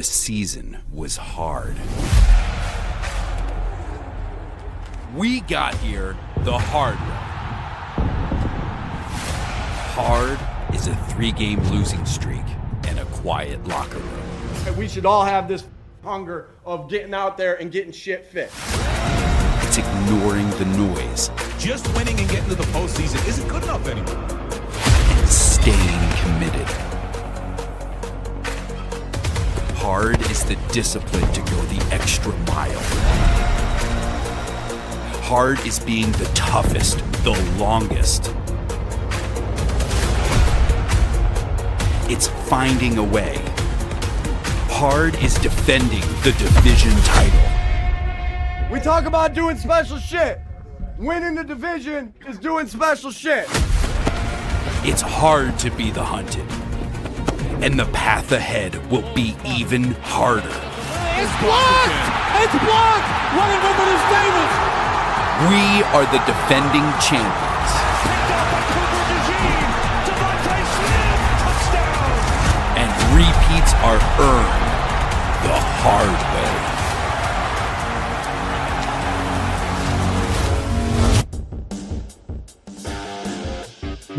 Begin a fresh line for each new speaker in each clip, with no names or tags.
the season was hard. We got here the hard way. Hard is a 3-game losing streak and a quiet locker room.
We should all have this hunger of getting out there and getting shit fixed.
It's ignoring the noise.
Just winning and getting to the postseason isn't good enough anymore.
And staying committed. Hard is the discipline to go the extra mile. Hard is being the toughest, the longest. It's finding a way. Hard is defending the division title.
We talk about doing special shit. Winning the division is doing special shit.
It's hard to be the hunted. And the path ahead will be even harder.
It's blocked! It's blocked! Running with it is Davis!
We are the defending champions.
Picked up by Cooper DeJean. Devontae Smith, touchdown!
And repeats are earned the hard way.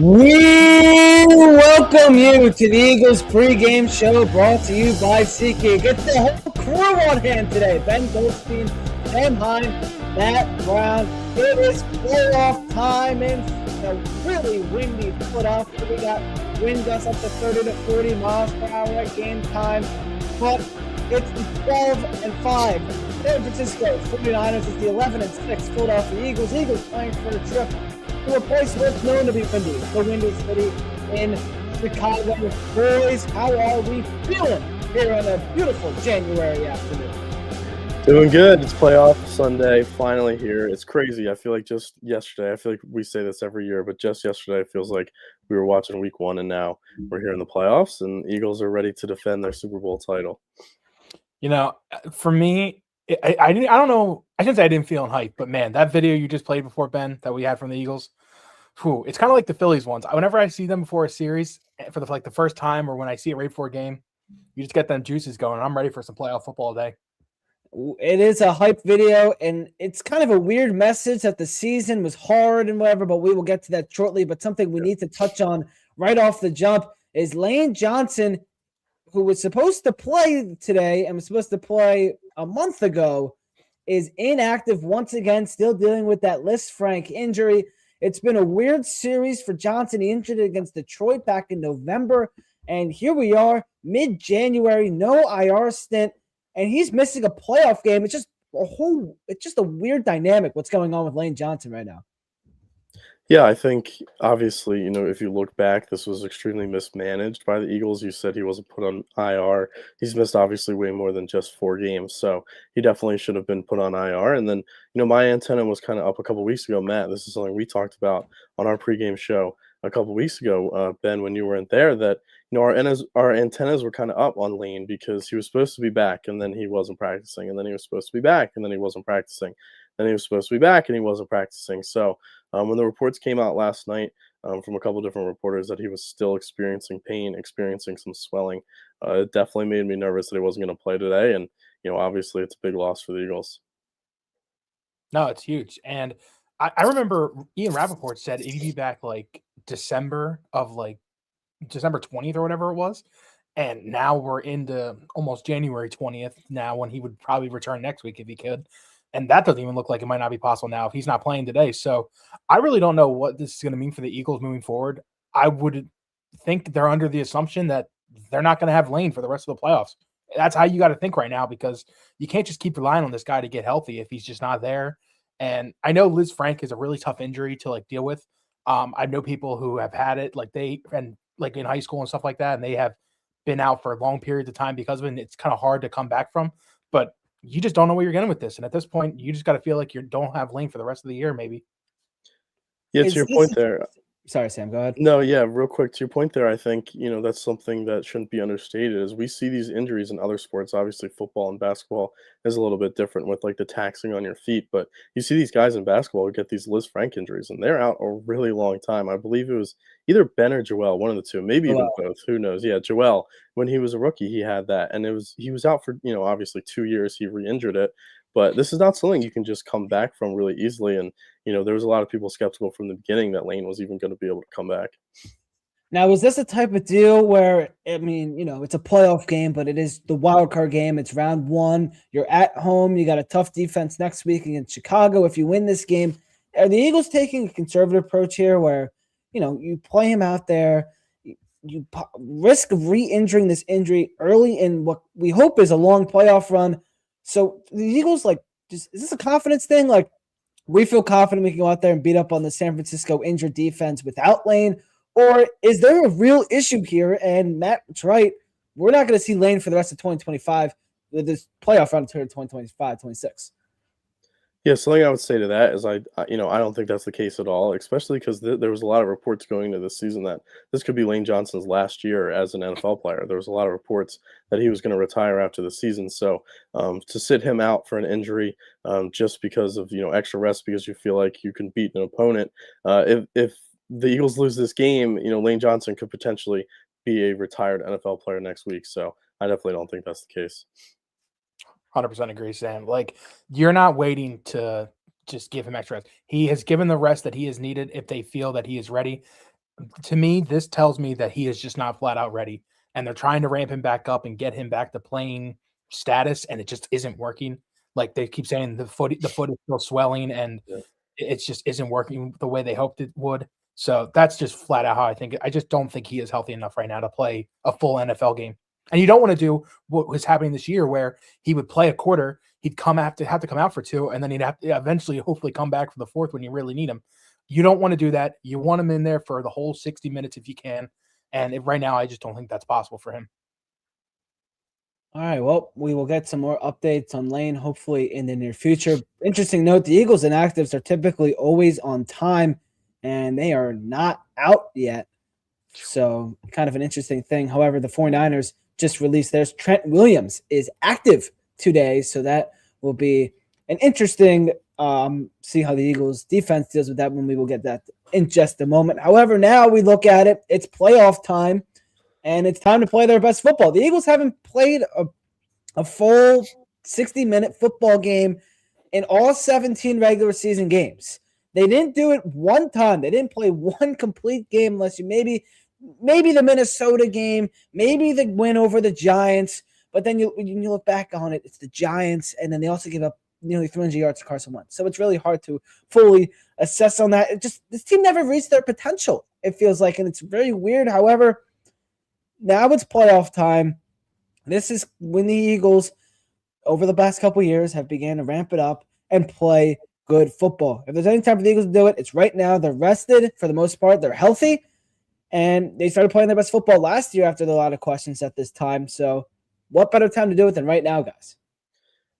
We welcome you to the Eagles pregame show brought to you by SeatGeek. It's the whole crew on hand today. Ben Goldstein, Sam Heine, Matt Brown. It is playoff time in a really windy playoff. We got wind gusts up to 30 to 40 miles per hour at game time. But it's the 12-5 San Francisco 49ers. It's the 11-6 Philadelphia Eagles. Eagles playing for a trip to a place where it's known to be windy, the Windy City in Chicago. Boys, how are we feeling here on a beautiful January afternoon?
Doing good. It's playoff Sunday, finally here. It's crazy. I feel like just yesterday, I feel like we say this every year, but just yesterday it feels like we were watching week 1 and now we're here in the playoffs and Eagles are ready to defend their Super Bowl title.
You know, for me, I don't know. I shouldn't say I didn't feel hype, but man, that video you just played before, Ben, that we had from the Eagles, it's kind of like the Phillies ones. Whenever I see them before a series for the first time, or when I see it right before a game, you just get them juices going. I'm ready for some playoff football today.
It is a hype video, and it's kind of a weird message that the season was hard and whatever, but we will get to that shortly. But something we need to touch on right off the jump is Lane Johnson, who was supposed to play today and was supposed to play a month ago, is inactive once again, still dealing with that Lisfranc injury. It's been a weird series for Johnson. He injured it against Detroit back in November, and here we are, mid-January, no IR stint, and he's missing a playoff game. It's just a weird dynamic what's going on with Lane Johnson right now.
Yeah, I think obviously, if you look back, this was extremely mismanaged by the Eagles. You said he wasn't put on IR. He's missed obviously way more than just 4 games. So he definitely should have been put on IR. And then, my antenna was kind of up a couple weeks ago, Matt. This is something we talked about on our pregame show a couple weeks ago, Ben, when you weren't there, that, our antennas were kind of up on Lane because he was supposed to be back and then he wasn't practicing. And then he was supposed to be back and then he wasn't practicing. Then he was supposed to be back and he wasn't practicing. So when the reports came out last night from a couple different reporters that he was still experiencing pain, experiencing some swelling, it definitely made me nervous that he wasn't going to play today. And, obviously it's a big loss for the Eagles.
No, it's huge. And I remember Ian Rappaport said he'd be back December 20th or whatever it was. And now we're into almost January 20th now, when he would probably return next week if he could. And that doesn't even look like it might not be possible now if he's not playing today. So I really don't know what this is going to mean for the Eagles moving forward. I would think they're under the assumption that they're not going to have Lane for the rest of the playoffs. That's how you got to think right now, because you can't just keep relying on this guy to get healthy if he's just not there. And I know Lisfranc is a really tough injury to deal with. I know people who have had it in high school and stuff like that, and they have been out for long periods of time because of it. And it's kind of hard to come back from, but you just don't know where you're getting with this. And at this point, you just got to feel like you don't have Lane for the rest of the year, maybe.
Yeah, to your point there.
Sorry, Sam, go ahead.
No, yeah, real quick to your point there, I think, that's something that shouldn't be understated is we see these injuries in other sports. Obviously, football and basketball is a little bit different with like the taxing on your feet, but you see these guys in basketball who get these Liz Frank injuries and they're out a really long time. I believe it was either Ben or Joel, one of the two, maybe even
Joel.
both. Who knows? Yeah, Joel, when he was a rookie, he had that, and he was out for obviously 2 years. He re-injured it, but this is not something you can just come back from really easily. And there was a lot of people skeptical from the beginning that Lane was even going to be able to come back.
Now, is this a type of deal where, I mean, it's a playoff game, but it is the wild card game. It's round one. You're at home. You got a tough defense next week against Chicago. If you win this game, are the Eagles taking a conservative approach here where, you play him out there, you risk of re-injuring this injury early in what we hope is a long playoff run? So the Eagles, is this a confidence thing? Like, we feel confident we can go out there and beat up on the San Francisco injured defense without Lane? Or is there a real issue here? And Matt's right. We're not going to see Lane for the rest of 2025 with this playoff run until 2025, 26.
Yeah, something I would say to that is I don't think that's the case at all, especially because there was a lot of reports going into this season that this could be Lane Johnson's last year as an NFL player. There was a lot of reports that he was going to retire after the season. So to sit him out for an injury just because of extra rest because you feel like you can beat an opponent, if the Eagles lose this game, Lane Johnson could potentially be a retired NFL player next week. So I definitely don't think that's the case.
100% agree, Sam. Like, you're not waiting to just give him extra rest. He has given the rest that he has needed if they feel that he is ready. To me, this tells me that he is just not flat out ready. And they're trying to ramp him back up and get him back to playing status, and it just isn't working. Like, they keep saying the foot is still swelling, and it just isn't working the way they hoped it would. So that's just flat out how I think. I just don't think he is healthy enough right now to play a full NFL game. And you don't want to do what was happening this year where he would play a quarter, he'd have to come out for two, and then he'd have to eventually hopefully come back for the fourth when you really need him. You don't want to do that. You want him in there for the whole 60 minutes if you can. And right now, I just don't think that's possible for him.
All right, well, we will get some more updates on Lane hopefully in the near future. Interesting note, the Eagles inactives are typically always on time, and they are not out yet. So kind of an interesting thing. However, the 49ers just released theirs. Trent Williams is active today, so that will be an interesting see how the Eagles defense deals with that when we will get that in just a moment. However, now we look at it, it's playoff time, and it's time to play their best football. The Eagles haven't played a full 60-minute football game in all 17 regular season games. They didn't do it one time. They didn't play one complete game unless you maybe the Minnesota game, maybe the win over the Giants. But then you look back on it, it's the Giants, and then they also give up nearly 300 yards to Carson Wentz. So it's really hard to fully assess on that. This team never reached their potential, it feels like, and it's very weird. However, now it's playoff time. This is when the Eagles, over the past couple years, have began to ramp it up and play good football. If there's any time for the Eagles to do it, it's right now. They're rested for the most part. They're healthy. And they started playing their best football last year after a lot of questions at this time. So what better time to do it than right now, guys?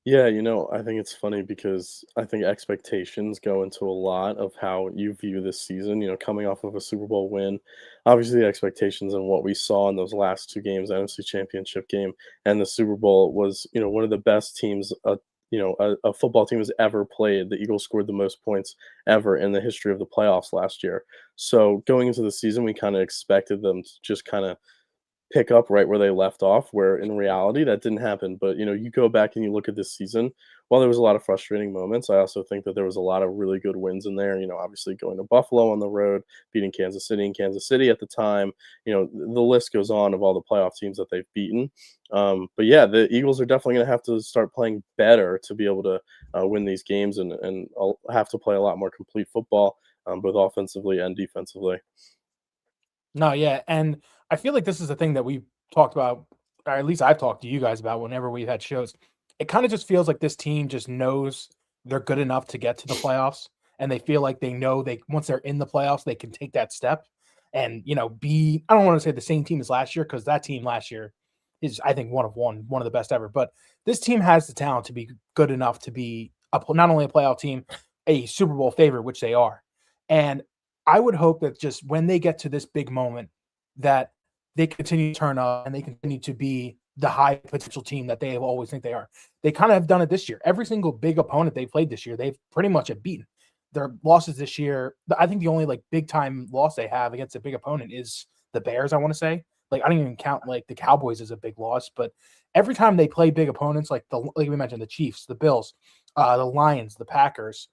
Yeah, I think it's funny because I think expectations go into a lot of how you view this season, coming off of a Super Bowl win. Obviously, the expectations and what we saw in those last two games, the NFC Championship game and the Super Bowl, was, one of the best teams a football team has ever played. The Eagles scored the most points ever in the history of the playoffs last year. So going into the season, we kind of expected them to just kind of pick up right where they left off, where in reality that didn't happen. But, you go back and you look at this season, while there was a lot of frustrating moments, I also think that there was a lot of really good wins in there. Obviously going to Buffalo on the road, beating Kansas City at the time. The list goes on of all the playoff teams that they've beaten. But yeah, the Eagles are definitely going to have to start playing better to be able to win these games and have to play a lot more complete football, both offensively and defensively.
No, yeah. And I feel like this is the thing that we've talked about, or at least I've talked to you guys about whenever we've had shows. It kind of just feels like this team just knows they're good enough to get to the playoffs, and they feel like they know once they're in the playoffs, they can take that step and, I don't want to say the same team as last year, because that team last year is, I think, one of the best ever. But this team has the talent to be good enough to be not only a playoff team, a Super Bowl favorite, which they are. And I would hope that just when they get to this big moment, that they continue to turn up and they continue to be the high potential team that they always think they are. They kind of have done it this year. Every single big opponent they played this year, they've pretty much beaten. Their losses this year, I think the only like big time loss they have against a big opponent is the Bears, I want to say. Like I don't even count like the Cowboys as a big loss, but every time they play big opponents, like we mentioned, the Chiefs, the Bills, the Lions, the Packers,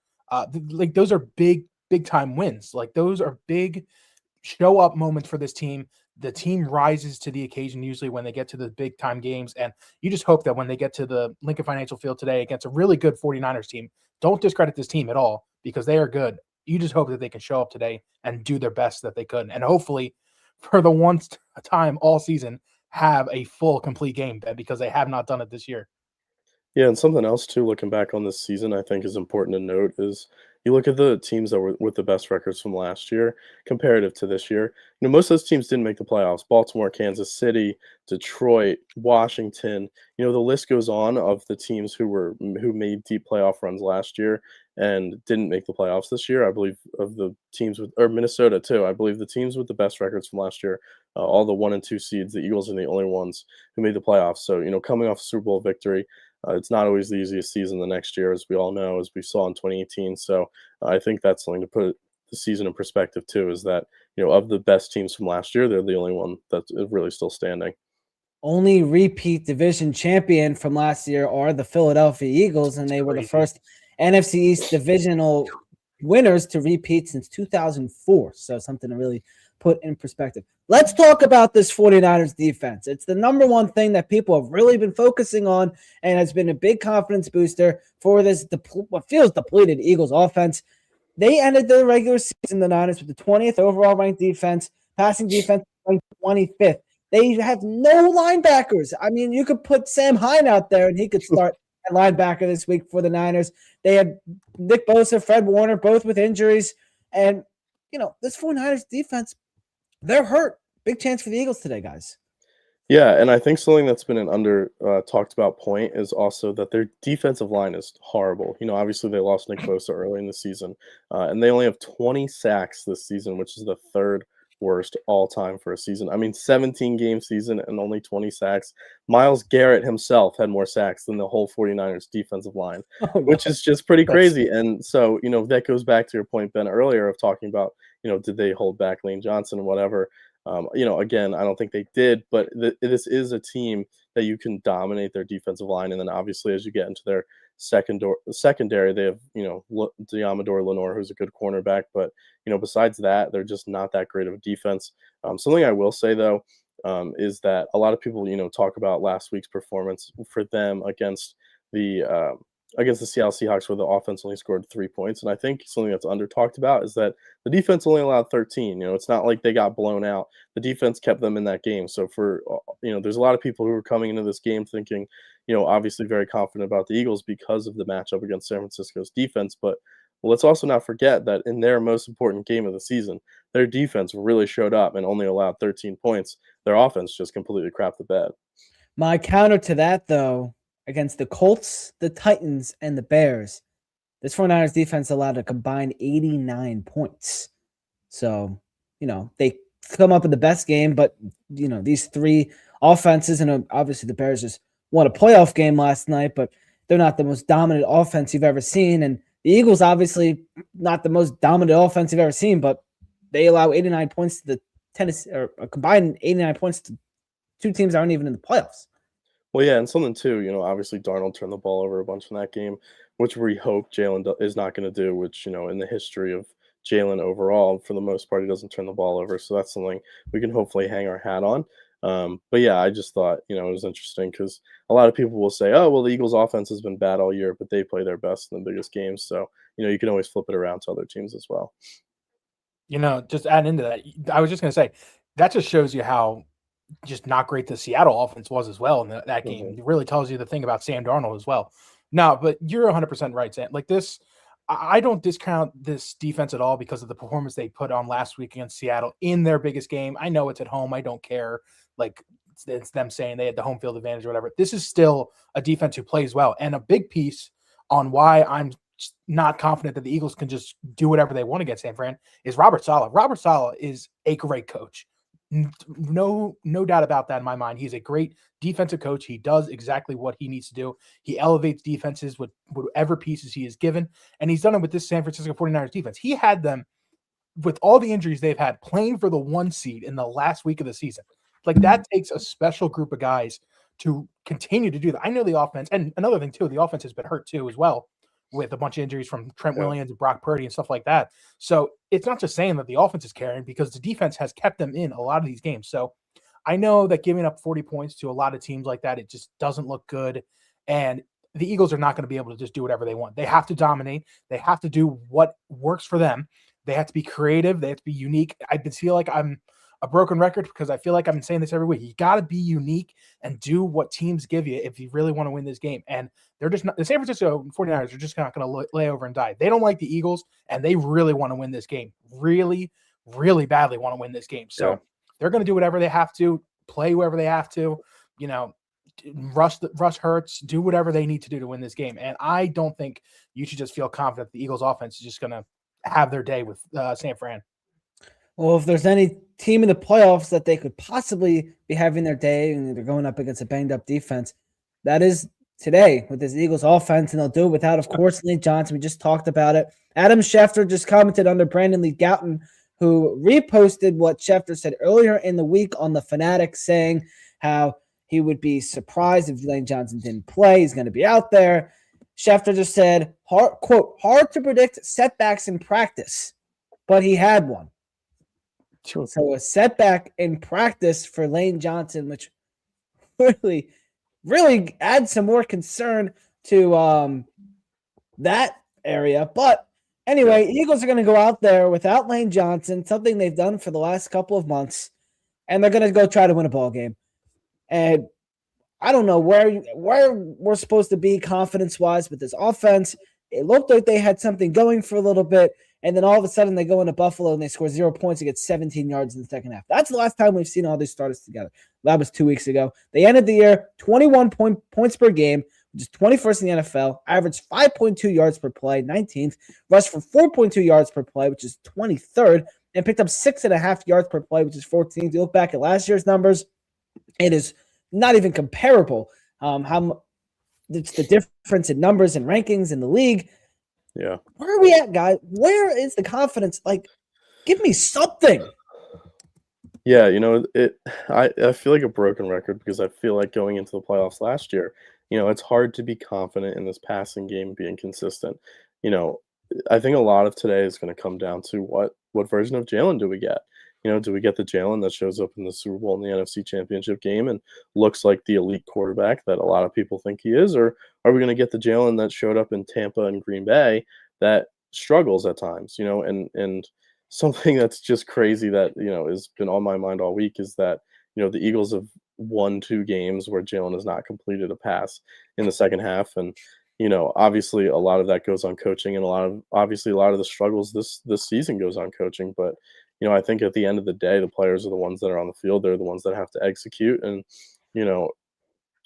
like those are big time wins. Like those are big show up moments for this team. The team rises to the occasion usually when they get to the big time games. And you just hope that when they get to the Lincoln Financial Field today against a really good 49ers team, don't discredit this team at all because they are good. You just hope that they can show up today and do their best that they could. And hopefully for the one time all season, have a full complete game because they have not done it this year.
Yeah, and something else too, looking back on this season, I think is important to note is you look at the teams that were with the best records from last year comparative to this year. Most of those teams didn't make the playoffs. Baltimore, Kansas City, Detroit, Washington. The list goes on of the teams who made deep playoff runs last year and didn't make the playoffs this year. I believe of the teams or Minnesota too. I believe the teams with the best records from last year, all the 1 and 2 seeds, the Eagles are the only ones who made the playoffs. So coming off a Super Bowl victory. It's not always the easiest season the next year, as we all know, as we saw in 2018. So I think that's something to put the season in perspective too, is that, of the best teams from last year, they're the only one that's really still standing.
Only repeat division champion from last year are the Philadelphia Eagles, and they were the first NFC East divisional winners to repeat since 2004. So something to really put in perspective. Let's talk about this 49ers defense. It's the number one thing that people have really been focusing on and has been a big confidence booster for this what feels depleted Eagles offense. They ended the regular season, the Niners, with the 20th overall ranked defense, passing defense ranked 25th. They have no linebackers. I mean, you could put Sam Heine out there and he could start at linebacker this week for the Niners. They had Nick Bosa, Fred Warner, both with injuries. And, this 49ers defense, they're hurt. Big chance for the Eagles today, guys.
Yeah, and I think something that's been an under talked about point is also that their defensive line is horrible. Obviously they lost Nick Bosa early in the season, and they only have 20 sacks this season, which is the third worst all time for a season. I mean, 17-game season and only 20 sacks. Myles Garrett himself had more sacks than the whole 49ers defensive line, which is just pretty crazy. And so, that goes back to your point, Ben, earlier of talking about, did they hold back Lane Johnson and whatever. Again, I don't think they did, but this is a team that you can dominate their defensive line. And then obviously as you get into their secondary, they have, Diamador Lenore, who's a good cornerback. But, besides that, they're just not that great of a defense. Something I will say, though, is that a lot of people, talk about last week's performance for them against the Seattle Seahawks, where the offense only scored 3 points. And I think something that's under talked about is that the defense only allowed 13. It's not like they got blown out. The defense kept them in that game. So there's a lot of people who are coming into this game thinking, obviously very confident about the Eagles because of the matchup against San Francisco's defense. But let's also not forget that in their most important game of the season, their defense really showed up and only allowed 13 points. Their offense just completely crapped the bed.
My counter to that, though, against the Colts, the Titans, and the Bears, this 49ers defense allowed a combined 89 points. So, they come up with the best game, but, these three offenses, and obviously the Bears just won a playoff game last night, but they're not the most dominant offense you've ever seen. And the Eagles, obviously, not the most dominant offense you've ever seen, but they allow 89 points to the Tennessee, or a combined 89 points to two teams that aren't even in the playoffs.
Well, yeah, and something too, obviously Darnold turned the ball over a bunch in that game, which we hope Jalen is not going to do, which, in the history of Jalen overall, for the most part, he doesn't turn the ball over. So that's something we can hopefully hang our hat on. But yeah, I just thought, it was interesting because a lot of people will say, oh, well, the Eagles offense has been bad all year, but they play their best in the biggest games. So, you can always flip it around to other teams as well.
Just add into that. I was just going to say, that just shows you how just not great the Seattle offense was as well in that game.
Mm-hmm.
It really tells you the thing about Sam Darnold as well. No, but you're 100% right, Sam. Like this, I don't discount this defense at all because of the performance they put on last week against Seattle in their biggest game. I know it's at home. I don't care. Like it's them saying they had the home field advantage or whatever. This is still a defense who plays well. And a big piece on why I'm not confident that the Eagles can just do whatever they want against San Fran is Robert Saleh. Robert Saleh is a great coach. No doubt about that in my mind. He's a great defensive coach. He does exactly what he needs to do. He elevates defenses with whatever pieces he is given, and he's done it with this San Francisco 49ers defense. He had them, with all the injuries they've had, playing for the 1 seed in the last week of the season. Like, that takes a special group of guys to continue to do that. I know the offense, and another thing too, the offense has been hurt too as well, with a bunch of injuries from Trent Williams and Brock Purdy and stuff like that. So it's not just saying that the offense is carrying, because the defense has kept them in a lot of these games. So I know that giving up 40 points to a lot of teams like that, it just doesn't look good. And the Eagles are not going to be able to just do whatever they want. They have to dominate. They have to do what works for them. They have to be creative. They have to be unique. I feel like I'm a broken record, because I feel like I've been saying this every week. You got to be unique and do what teams give you if you really want to win this game. And they're just not, the San Francisco 49ers are just not going to lay over and die. They don't like the Eagles, and they really want to win this game. Really, really badly want to win this game. So they're going to do whatever they have to, play whoever they have to, rush Hurts, do whatever they need to do to win this game. And I don't think you should just feel confident the Eagles offense is just going to have their day with San Fran.
Well, if there's any team in the playoffs that they could possibly be having their day, and they're going up against a banged-up defense, that is today with this Eagles offense, and they'll do it without, of course, Linc Johnson. We just talked about it. Adam Schefter just commented under Brandon Lee Gowton, who reposted what Schefter said earlier in the week on the Fanatics, saying how he would be surprised if Linc Johnson didn't play. He's going to be out there. Schefter just said, quote, hard to predict setbacks in practice, but he had one.
Sure.
So a setback in practice for Linc Johnson, which really adds some more concern to that area. But anyway, Eagles are going to go out there without Linc Johnson, something they've done for the last couple of months, and they're going to go try to win a ball game. And I don't know where we're supposed to be confidence-wise with this offense. It looked like they had something going for a little bit, and then all of a sudden they go into Buffalo and they score 0 points and get 17 yards in the second half. That's the last time we've seen all these starters together. That was 2 weeks ago. They ended the year 21 points per game, which is 21st in the NFL, averaged 5.2 yards per play, 19th, rushed for 4.2 yards per play, which is 23rd, and picked up 6.5 yards per play, which is 14th. You look back at last year's numbers, it is not even comparable. It's the difference in numbers and rankings in the league.
Yeah.
Where are we at, guys? Where is the confidence? Like, give me something.
Yeah, I feel like a broken record, because I feel like going into the playoffs last year, it's hard to be confident in this passing game being consistent. I think a lot of today is going to come down to what version of Jalen do we get? Do we get the Jalen that shows up in the Super Bowl and the NFC Championship game and looks like the elite quarterback that a lot of people think he is? Or are we going to get the Jalen that showed up in Tampa and Green Bay that struggles at times? And something that's just crazy that, has been on my mind all week is that, the Eagles have won 2 games where Jalen has not completed a pass in the second half. And, obviously a lot of that goes on coaching, and a lot of the struggles this season goes on coaching. But, I think at the end of the day, the players are the ones that are on the field. They're the ones that have to execute. And,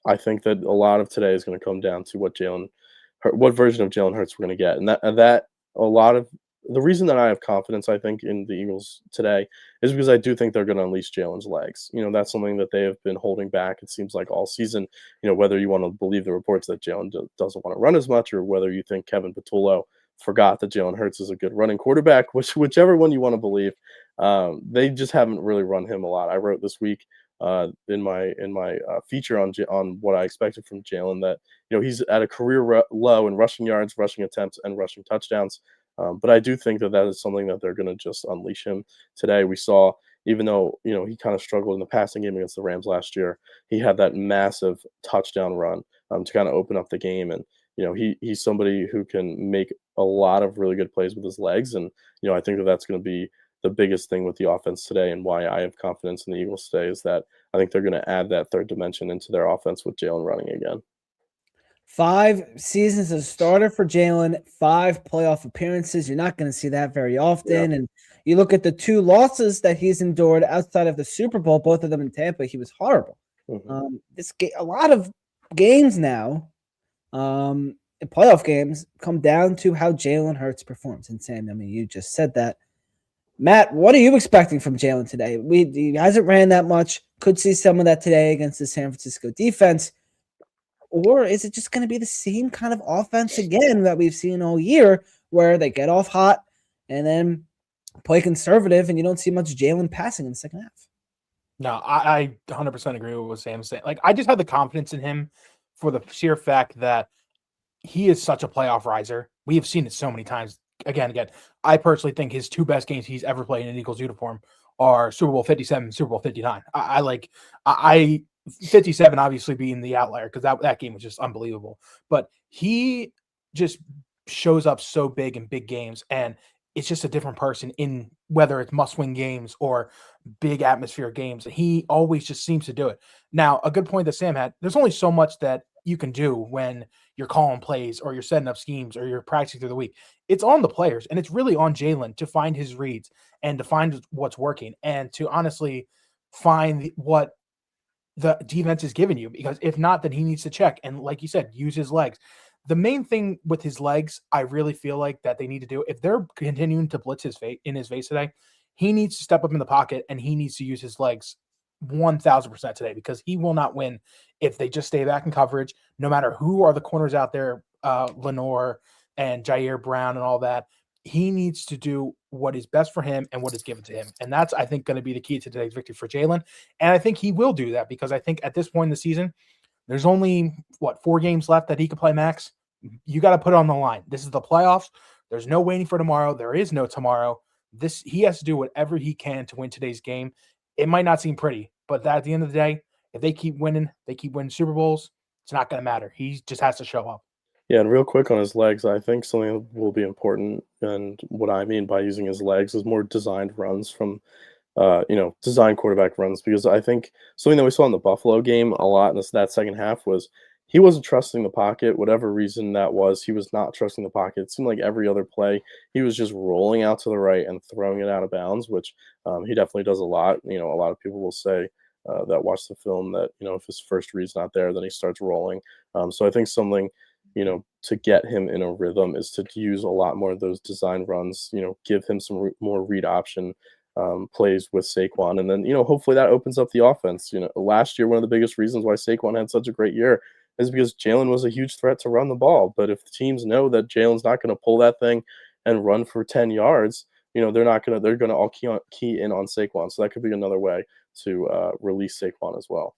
I think that a lot of today is going to come down to what version of Jalen Hurts we're going to get. And that a lot of the reason that I have confidence, I think, in the Eagles today is because I do think they're going to unleash Jalen's legs. That's something that they have been holding back, it seems like, all season. Whether you want to believe the reports that Jalen doesn't want to run as much, or whether you think Kevin Patullo forgot that Jalen Hurts is a good running quarterback, whichever one you want to believe, they just haven't really run him a lot. I wrote this week in my feature on what I expected from Jalen, that he's at a career low in rushing yards, rushing attempts, and rushing touchdowns. But I do think that is something that they're going to just unleash him today. We saw, even though he kind of struggled in the passing game against the Rams last year, he had that massive touchdown run to kind of open up the game. And he's somebody who can make a lot of really good plays with his legs. And I think that's going to be the biggest thing with the offense today, and why I have confidence in the Eagles today is that I think they're going to add that third dimension into their offense with Jalen running again.
5 seasons as a starter for Jalen, 5 playoff appearances. You're not going to see that very often. Yeah. And you look at the 2 losses that he's endured outside of the Super Bowl, both of them in Tampa, he was horrible.
Mm-hmm.
A lot of games now, in playoff games come down to how Jalen Hurts performs. And Sam, I mean, you just said that. Matt, what are you expecting from Jalen today? He hasn't ran that much. Could see some of that today against the San Francisco defense. Or is it just going to be the same kind of offense again that we've seen all year where they get off hot and then play conservative and you don't see much Jalen passing in the second half?
No, I 100% agree with what Sam's saying. Like, I just have the confidence in him for the sheer fact that he is such a playoff riser. We have seen it so many times. Again, I personally think his two best games he's ever played in an Eagles uniform are Super Bowl 57 and Super Bowl 59. I 57 obviously being the outlier because that game was just unbelievable. But he just shows up so big in big games, and it's just a different person in whether it's must-win games or big atmosphere games. He always just seems to do it. Now, a good point that Sam had, there's only so much that you can do when you're calling plays or you're setting up schemes or you're practicing through the week. It's on the players, and it's really on Jalen to find his reads and to find what's working and to honestly find what the defense is giving you, because if not, then he needs to check. And like you said, use his legs. The main thing with his legs, I really feel like that they need to do, if they're continuing to blitz his face today, he needs to step up in the pocket and he needs to use his legs 1,000% today, because he will not win if they just stay back in coverage, no matter who are the corners out there, Lenore and Jair Brown and all that. He needs to do what is best for him and what is given to him. And that's, I think, going to be the key to today's victory for Jalen. And I think he will do that, because I think at this point in the season, there's only, 4 games left that he could play max. You got to put it on the line. This is the playoffs. There's no waiting for tomorrow. There is no tomorrow. He has to do whatever he can to win today's game. It might not seem pretty, but at the end of the day, if they keep winning Super Bowls, it's not going to matter. He just has to show up.
Yeah, and real quick on his legs, I think something that will be important, and what I mean by using his legs is more designed runs from, designed quarterback runs, because I think something that we saw in the Buffalo game a lot in that second half was he wasn't trusting the pocket, whatever reason that was. He was not trusting the pocket. It seemed like every other play, he was just rolling out to the right and throwing it out of bounds, which he definitely does a lot. A lot of people will say that watch the film that, if his first read's not there, then he starts rolling. So I think something, to get him in a rhythm is to use a lot more of those design runs, give him some more read option plays with Saquon. And then, hopefully that opens up the offense. Last year, one of the biggest reasons why Saquon had such a great year is because Jalen was a huge threat to run the ball. But if the teams know that Jalen's not going to pull that thing and run for 10 yards, they're going to all key in on Saquon. So that could be another way to release Saquon as well.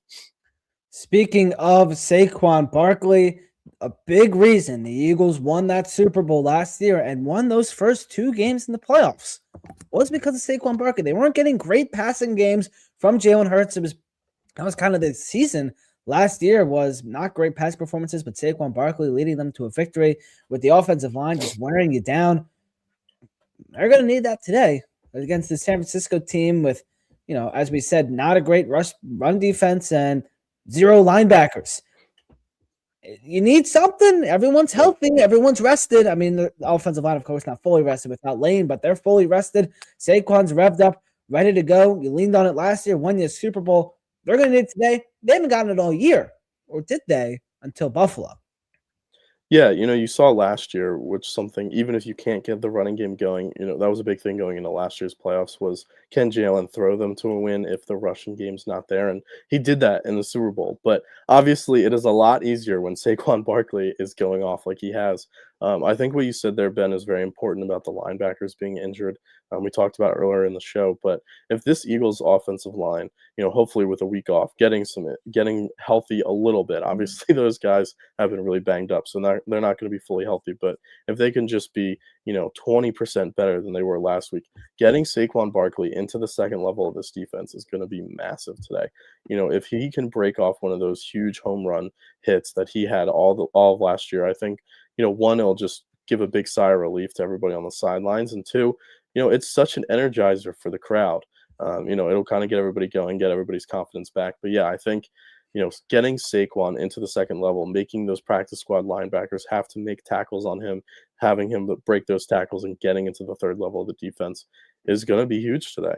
Speaking of Saquon Barkley, a big reason the Eagles won that Super Bowl last year and won those first 2 games in the playoffs was because of Saquon Barkley. They weren't getting great passing games from Jalen Hurts. That was kind of the season. Last year was not great pass performances, but Saquon Barkley leading them to a victory with the offensive line just wearing you down. They're going to need that today against the San Francisco team with, as we said, not a great run defense and 0 linebackers. You need something. Everyone's healthy. Everyone's rested. I mean, the offensive line, of course, not fully rested without Lane, but they're fully rested. Saquon's revved up, ready to go. You leaned on it last year, won you a Super Bowl. They're going to need it today. They haven't gotten it all year, or did they, until Buffalo?
Yeah, you saw last year, which something, even if you can't get the running game going, that was a big thing going into last year's playoffs was, can Jalen throw them to a win if the rushing game's not there? And he did that in the Super Bowl. But obviously, it is a lot easier when Saquon Barkley is going off like he has. I think what you said there, Ben, is very important about the linebackers being injured. We talked about earlier in the show, but if this Eagles offensive line, hopefully with a week off, getting healthy a little bit. Obviously, those guys have been really banged up, so they're not going to be fully healthy. But if they can just be, 20% better than they were last week, getting Saquon Barkley into the second level of this defense is going to be massive today. If he can break off one of those huge home run hits that he had all of last year, I think, one, it'll just give a big sigh of relief to everybody on the sidelines, and 2, it's such an energizer for the crowd. It'll kind of get everybody going, get everybody's confidence back. But yeah, I think, getting Saquon into the second level, making those practice squad linebackers have to make tackles on him, having him break those tackles and getting into the third level of the defense is going to be huge today.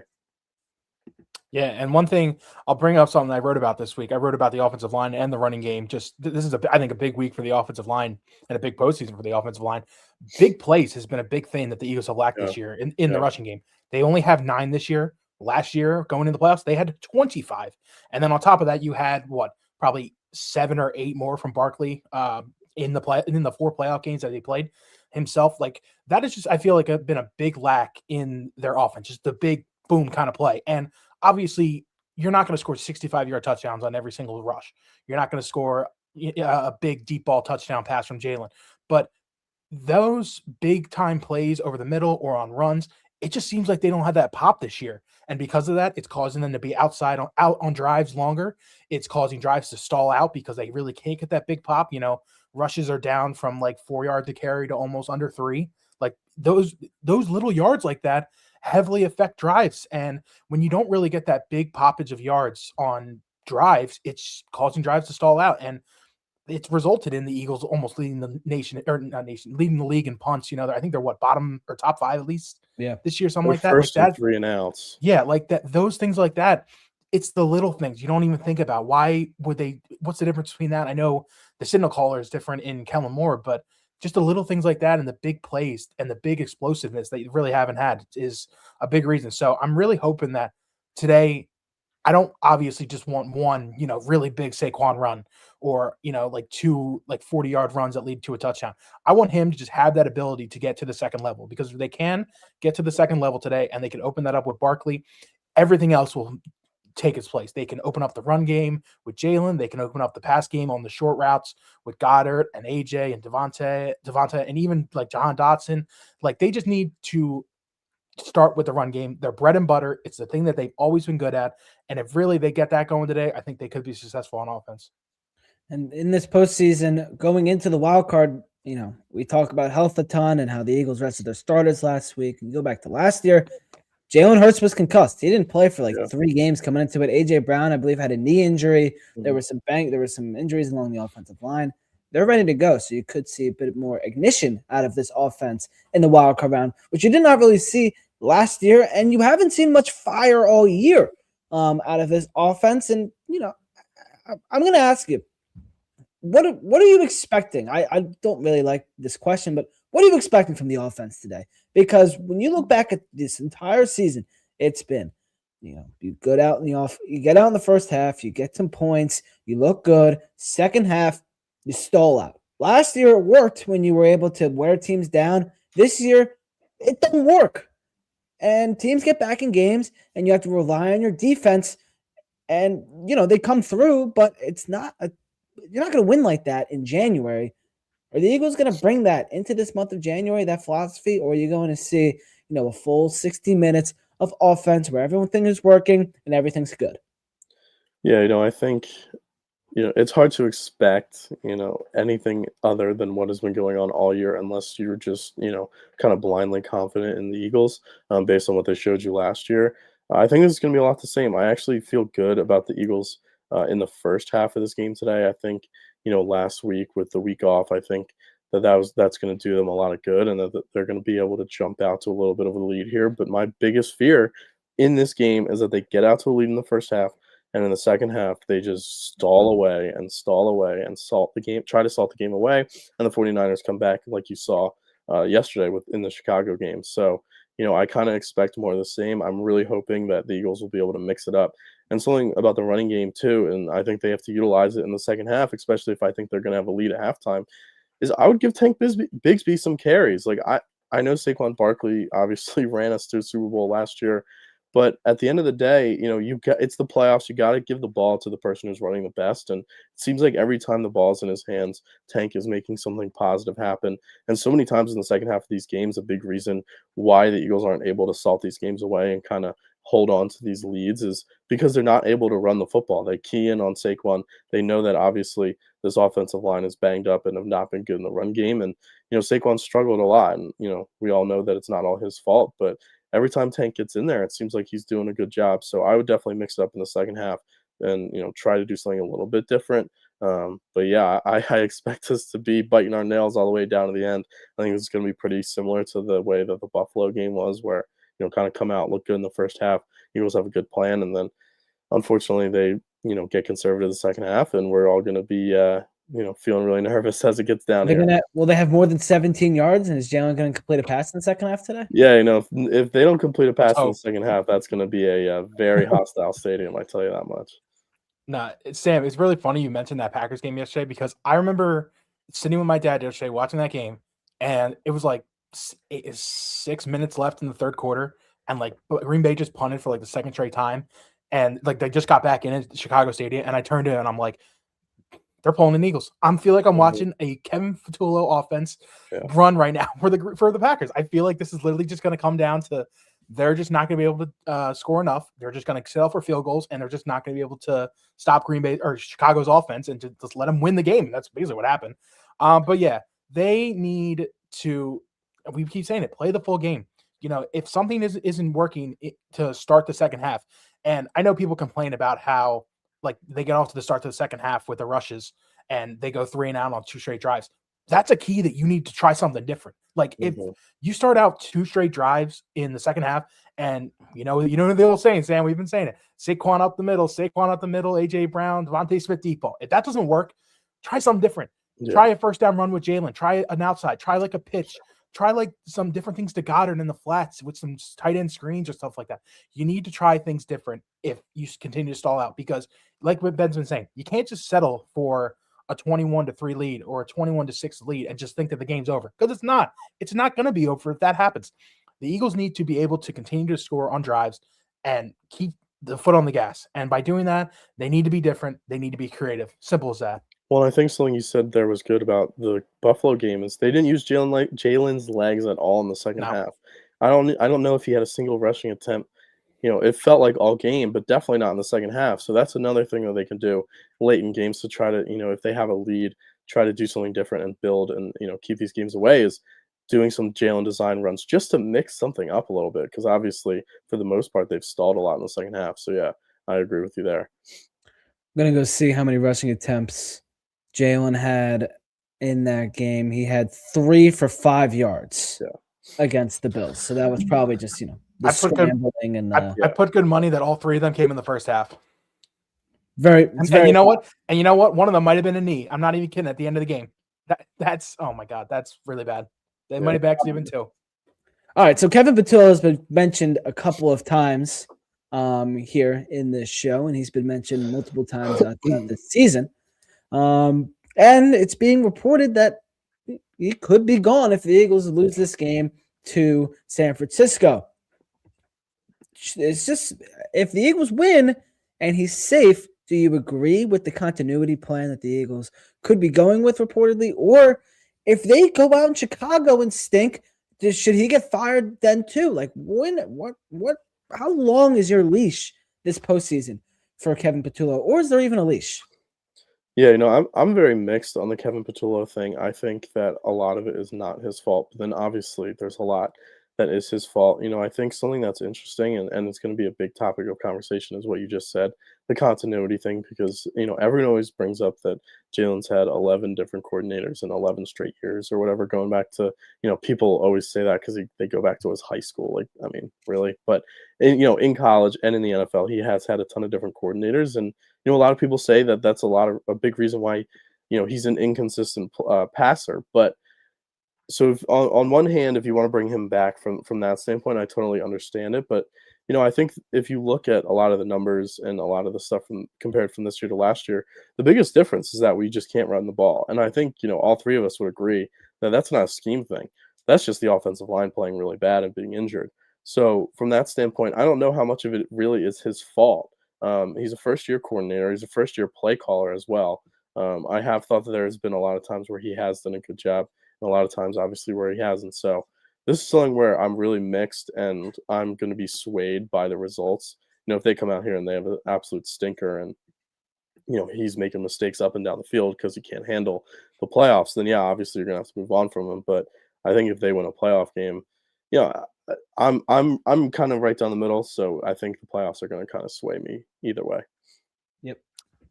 Yeah, and one thing I'll bring up something I wrote about this week. I wrote about the offensive line and the running game. This is I think a big week for the offensive line and a big postseason for the offensive line. Big plays has been a big thing that the Eagles have lacked
Yeah.
this year in the
Yeah.
rushing game. They only have 9 this year. Last year, going into the playoffs, they had 25, and then on top of that, you had probably 7 or 8 more from Barkley in the 4 playoff games that he played himself. Like that is just I feel like been a big lack in their offense, just the big boom kind of play. And obviously, you're not going to score 65-yard touchdowns on every single rush. You're not going to score a big deep ball touchdown pass from Jalen. But those big time plays over the middle or on runs, it just seems like they don't have that pop this year. And because of that, it's causing them to be out on drives longer. It's causing drives to stall out because they really can't get that big pop. Rushes are down from like 4 yards to carry to almost under 3. Like those little yards like that heavily affect drives. And when you don't really get that big poppage of yards on drives, it's causing drives to stall out. And it's resulted in the Eagles almost leading the nation, or not nation, leading the league in punts. I think they're bottom or top 5 at least this year, something
They're
like that.
first
Like
and
that,
3 and outs.
yeah, like that. Those things like that. It's the little things you don't even think about. Why would they? What's the difference between that? I know the signal caller is different in Kellen Moore, but just the little things like that and the big plays and the big explosiveness that you really haven't had is a big reason. So I'm really hoping that today, I don't obviously just want one, really big Saquon run or, like 2 like 40-yard runs that lead to a touchdown. I want him to just have that ability to get to the second level, because if they can get to the second level today and they can open that up with Barkley, everything else will take its place. They can open up the run game with Jalen. They can open up the pass game on the short routes with Goddard and AJ and Devonta, and even like Jahan Dotson. Like they just need to start with the run game. Their bread and butter. It's the thing that they've always been good at. And if really they get that going today, I think they could be successful on offense.
And in this postseason, going into the wild card, we talk about health a ton and how the Eagles rested their starters last week. And you go back to last year, Jalen Hurts was concussed. He didn't play for 3 games coming into it. AJ Brown, I believe, had a knee injury. Mm-hmm. There were some injuries along the offensive line. They're ready to go. So you could see a bit more ignition out of this offense in the wild card round, which you did not really see last year. And you haven't seen much fire all year out of this offense. And, I'm going to ask you, what are you expecting? I don't really like this question, but what are you expecting from the offense today? Because when you look back at this entire season, it's been, you get out in the first half, you get some points, you look good. Second half, you stall out. Last year it worked when you were able to wear teams down. This year, it doesn't work. And teams get back in games, and you have to rely on your defense. And, they come through, but it's not you're not going to win like that in January. Are the Eagles going to bring that into this month of January, that philosophy, or are you going to see, a full 60 minutes of offense where everything is working and everything's good?
Yeah, I think, it's hard to expect, anything other than what has been going on all year, unless you're just, kind of blindly confident in the Eagles based on what they showed you last year. I think this is going to be a lot the same. I actually feel good about the Eagles in the first half of this game today. I think, last week with the week off, I think that's going to do them a lot of good, and that they're going to be able to jump out to a little bit of a lead here. But my biggest fear in this game is that they get out to a lead in the first half, and in the second half, they just stall away and try to salt the game away, and the 49ers come back like you saw yesterday in the Chicago game. So, I kind of expect more of the same. I'm really hoping that the Eagles will be able to mix it up. And something about the running game too, and I think they have to utilize it in the second half, especially if I think they're going to have a lead at halftime, is I would give Tank Bigsby some carries. Like I know Saquon Barkley obviously ran us to a Super Bowl last year, but at the end of the day, it's the playoffs. You got to give the ball to the person who's running the best. And it seems like every time the ball's in his hands, Tank is making something positive happen. And so many times in the second half of these games, a big reason why the Eagles aren't able to salt these games away and kind of hold on to these leads is because they're not able to run the football. They key in on Saquon. They know that obviously this offensive line is banged up and have not been good in the run game. And, Saquon struggled a lot. And, we all know that it's not all his fault, but every time Tank gets in there, it seems like he's doing a good job. So I would definitely mix it up in the second half and, try to do something a little bit different. But yeah, I expect us to be biting our nails all the way down to the end. I think it's going to be pretty similar to the way that the Buffalo game was, where, kind of come out, look good in the first half. Eagles have a good plan, and then unfortunately they get conservative the second half, and we're all going to be feeling really nervous as it gets down here.
Will they have more than 17 yards? And is Jalen going to complete a pass in the second half today?
Yeah, if they don't complete a pass in the
hope.
second half, that's going to be a very hostile stadium. I tell you that much.
Nah, Sam, it's really funny you mentioned that Packers game yesterday because I remember sitting with my dad yesterday watching that game, and it was like 6 minutes left in the third quarter, and like Green Bay just punted for like the second straight time, and like they just got back in Chicago Stadium, and I turned in and I'm like, they're pulling the Eagles. I feel like I'm watching a Kevin Fatullo offense run right now for the Packers. I feel like this is literally just going to come down to they're just not going to be able to score enough. They're just going to settle for field goals, and they're just not going to be able to stop Green Bay or Chicago's offense and just let them win the game. That's basically what happened. But yeah, they need to. We keep saying it. Play the full game. If something isn't working to start the second half, and I know people complain about how like they get off to the start to the second half with the rushes and they go 3 and out on 2 straight drives. That's a key that you need to try something different. Like if you start out 2 straight drives in the second half, and you know the old saying, Sam, we've been saying it: Saquon up the middle, AJ Brown, Devontae Smith deep ball. If that doesn't work, try something different. Yeah. Try a first down run with Jalen. Try an outside. Try like a pitch. Try like some different things to Goddard in the flats with some tight end screens or stuff like that. You need to try things different if you continue to stall out, because like what Ben's been saying, you can't just settle for a 21-3 lead or a 21-6 lead and just think that the game's over, because it's not. It's not going to be over if that happens. The Eagles need to be able to continue to score on drives and keep the foot on the gas. And by doing that, they need to be different. They need to be creative. Simple as that.
Well, I think something you said there was good about the Buffalo game is they didn't use Jalen's legs at all in the second half. I don't know if he had a single rushing attempt. It felt like all game, but definitely not in the second half. So that's another thing that they can do late in games to try to, if they have a lead, try to do something different and build and, keep these games away, is doing some Jalen design runs just to mix something up a little bit, because obviously for the most part they've stalled a lot in the second half. So yeah, I agree with you there.
I'm going to go see how many rushing attempts Jalen had in that game. He had 3 for 5 yards against the Bills. So that was probably just, the scrambling and
I put good money that all 3 of them came in the first half.
And
you know what? And you know what? One of them might have been a knee. I'm not even kidding. At the end of the game, that's oh my god, that's really bad. They might have actually been 2. All
right, so Kevin Patullo has been mentioned a couple of times here in this show, and he's been mentioned multiple times throughout the season. And it's being reported that he could be gone if the Eagles lose this game to San Francisco. It's just, if the Eagles win and he's safe, do you agree with the continuity plan that the Eagles could be going with reportedly? Or if they go out in Chicago and stink, should he get fired then too? Like how long is your leash this postseason for Kevin Patullo? Or is there even a leash?
Yeah, I'm very mixed on the Kevin Patullo thing. I think that a lot of it is not his fault, but then obviously there's a lot that is his fault. I think something that's interesting and it's going to be a big topic of conversation is what you just said, the continuity thing, because, everyone always brings up that Jalen's had 11 different coordinators in 11 straight years or whatever, going back to, people always say that because they go back to his high school. Like, I mean, really? But, in college and in the NFL, he has had a ton of different coordinators. And, a lot of people say that that's a big reason why, he's an inconsistent passer. But so on one hand, if you want to bring him back from that standpoint, I totally understand it. But, I think if you look at a lot of the numbers and a lot of the stuff compared from this year to last year, the biggest difference is that we just can't run the ball. And I think, all 3 of us would agree that that's not a scheme thing. That's just the offensive line playing really bad and being injured. So from that standpoint, I don't know how much of it really is his fault. He's a first-year coordinator. He's a first-year play caller as well. I have thought that there's been a lot of times where he has done a good job, and a lot of times, obviously, where he hasn't. So this is something where I'm really mixed, and I'm going to be swayed by the results. If they come out here and they have an absolute stinker and, he's making mistakes up and down the field because he can't handle the playoffs, then, yeah, obviously you're going to have to move on from him. But I think if they win a playoff game, I'm kind of right down the middle, so I think the playoffs are going to kind of sway me either way.
Yep.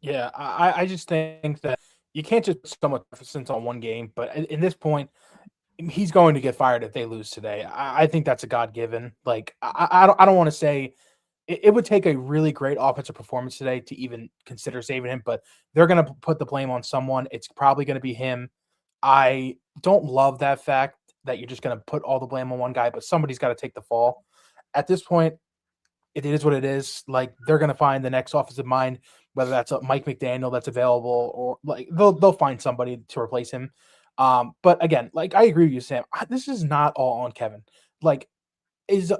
Yeah, I just think that you can't just put so much emphasis on one game. But in this point, he's going to get fired if they lose today. I think that's a God-given. Like, I don't want to say it would take a really great offensive performance today to even consider saving him, but they're going to put the blame on someone. It's probably going to be him. I don't love that fact that you're just going to put all the blame on one guy, but somebody's got to take the fall. At this point, it is what it is. Like, they're going to find the next offensive mind, whether that's a Mike McDaniel that's available, or like they'll find somebody to replace him. But again, like, I agree with you, Sam. This is not all on Kevin. Like, is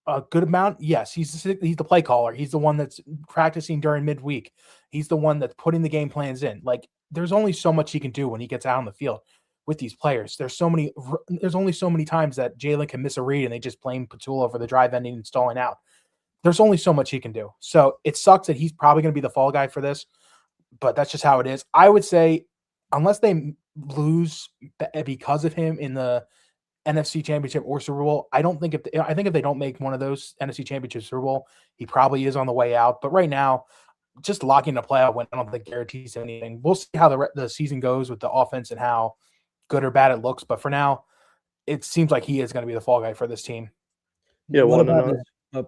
a good amount? Yes, he's the play caller. He's the one that's practicing during midweek. He's the one that's putting the game plans in. Like, there's only so much he can do when he gets out on the field with these players. There's only so many times that Jalen can miss a read and they just blame Patullo for the drive ending and stalling out. There's only so much he can do. So it sucks that he's probably going to be the fall guy for this, but that's just how it is. I would say, unless they lose because of him in the NFC Championship or Super Bowl, I think if they don't make one of those NFC Championship Super Bowl, he probably is on the way out. But right now, just locking a playoff win, I don't think guarantees anything. We'll see how the season goes with the offense and how good or bad it looks. But for now, it seems like he is going to be the fall guy for this team.
Yeah,
What about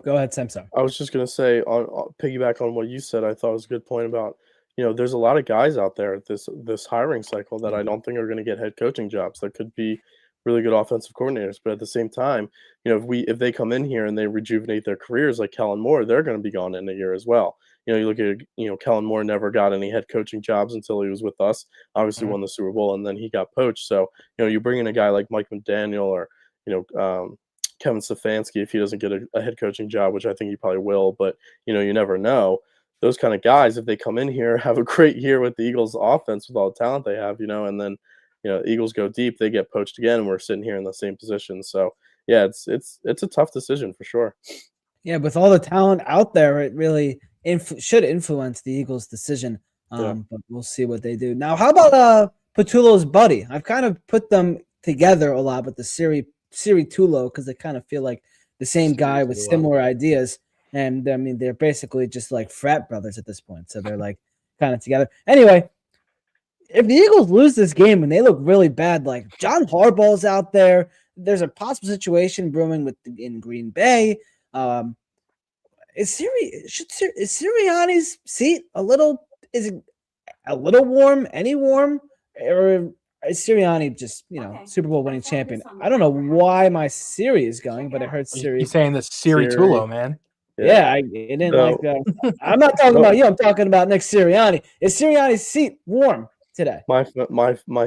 go ahead, Sam. Sorry.
I was just gonna say, on piggyback on what you said, I thought it was a good point about, there's a lot of guys out there at this hiring cycle that I don't think are going to get head coaching jobs. That could be really good offensive coordinators, but at the same time, if they come in here and they rejuvenate their careers like Kellen Moore, they're going to be gone in a year as well. You look at Kellen Moore never got any head coaching jobs until he was with us. Obviously, won the Super Bowl, and then he got poached. So you bring in a guy like Mike McDaniel or Kevin Stefanski, if he doesn't get a head coaching job, which I think he probably will, but you never know. Those kind of guys, if they come in here, have a great year with the Eagles offense with all the talent they have, and then Eagles go deep, they get poached again, and we're sitting here in the same position. So yeah, it's a tough decision for sure.
Yeah, with all the talent out there, it really should influence the Eagles' decision. But we'll see what they do. Now, how about Patullo's buddy? I've kind of put them together a lot with the Siri Tulo, because they kind of feel like the same guy with similar ideas. And I mean, they're basically just like frat brothers at this point. So they're like kind of together. Anyway, if the Eagles lose this game and they look really bad, like John Harbaugh's out there, there's a possible situation brewing in Green Bay. Is Sirianni's seat is it a little warm? Any warm? Or is Sirianni just, Super Bowl winning champion? I don't know why my Siri is going, but I heard Siri.
He's saying the Siri Tulo, man.
Yeah, I didn't like that. I'm not talking about you. I'm talking about Nick Sirianni. Is Sirianni's seat warm today?
My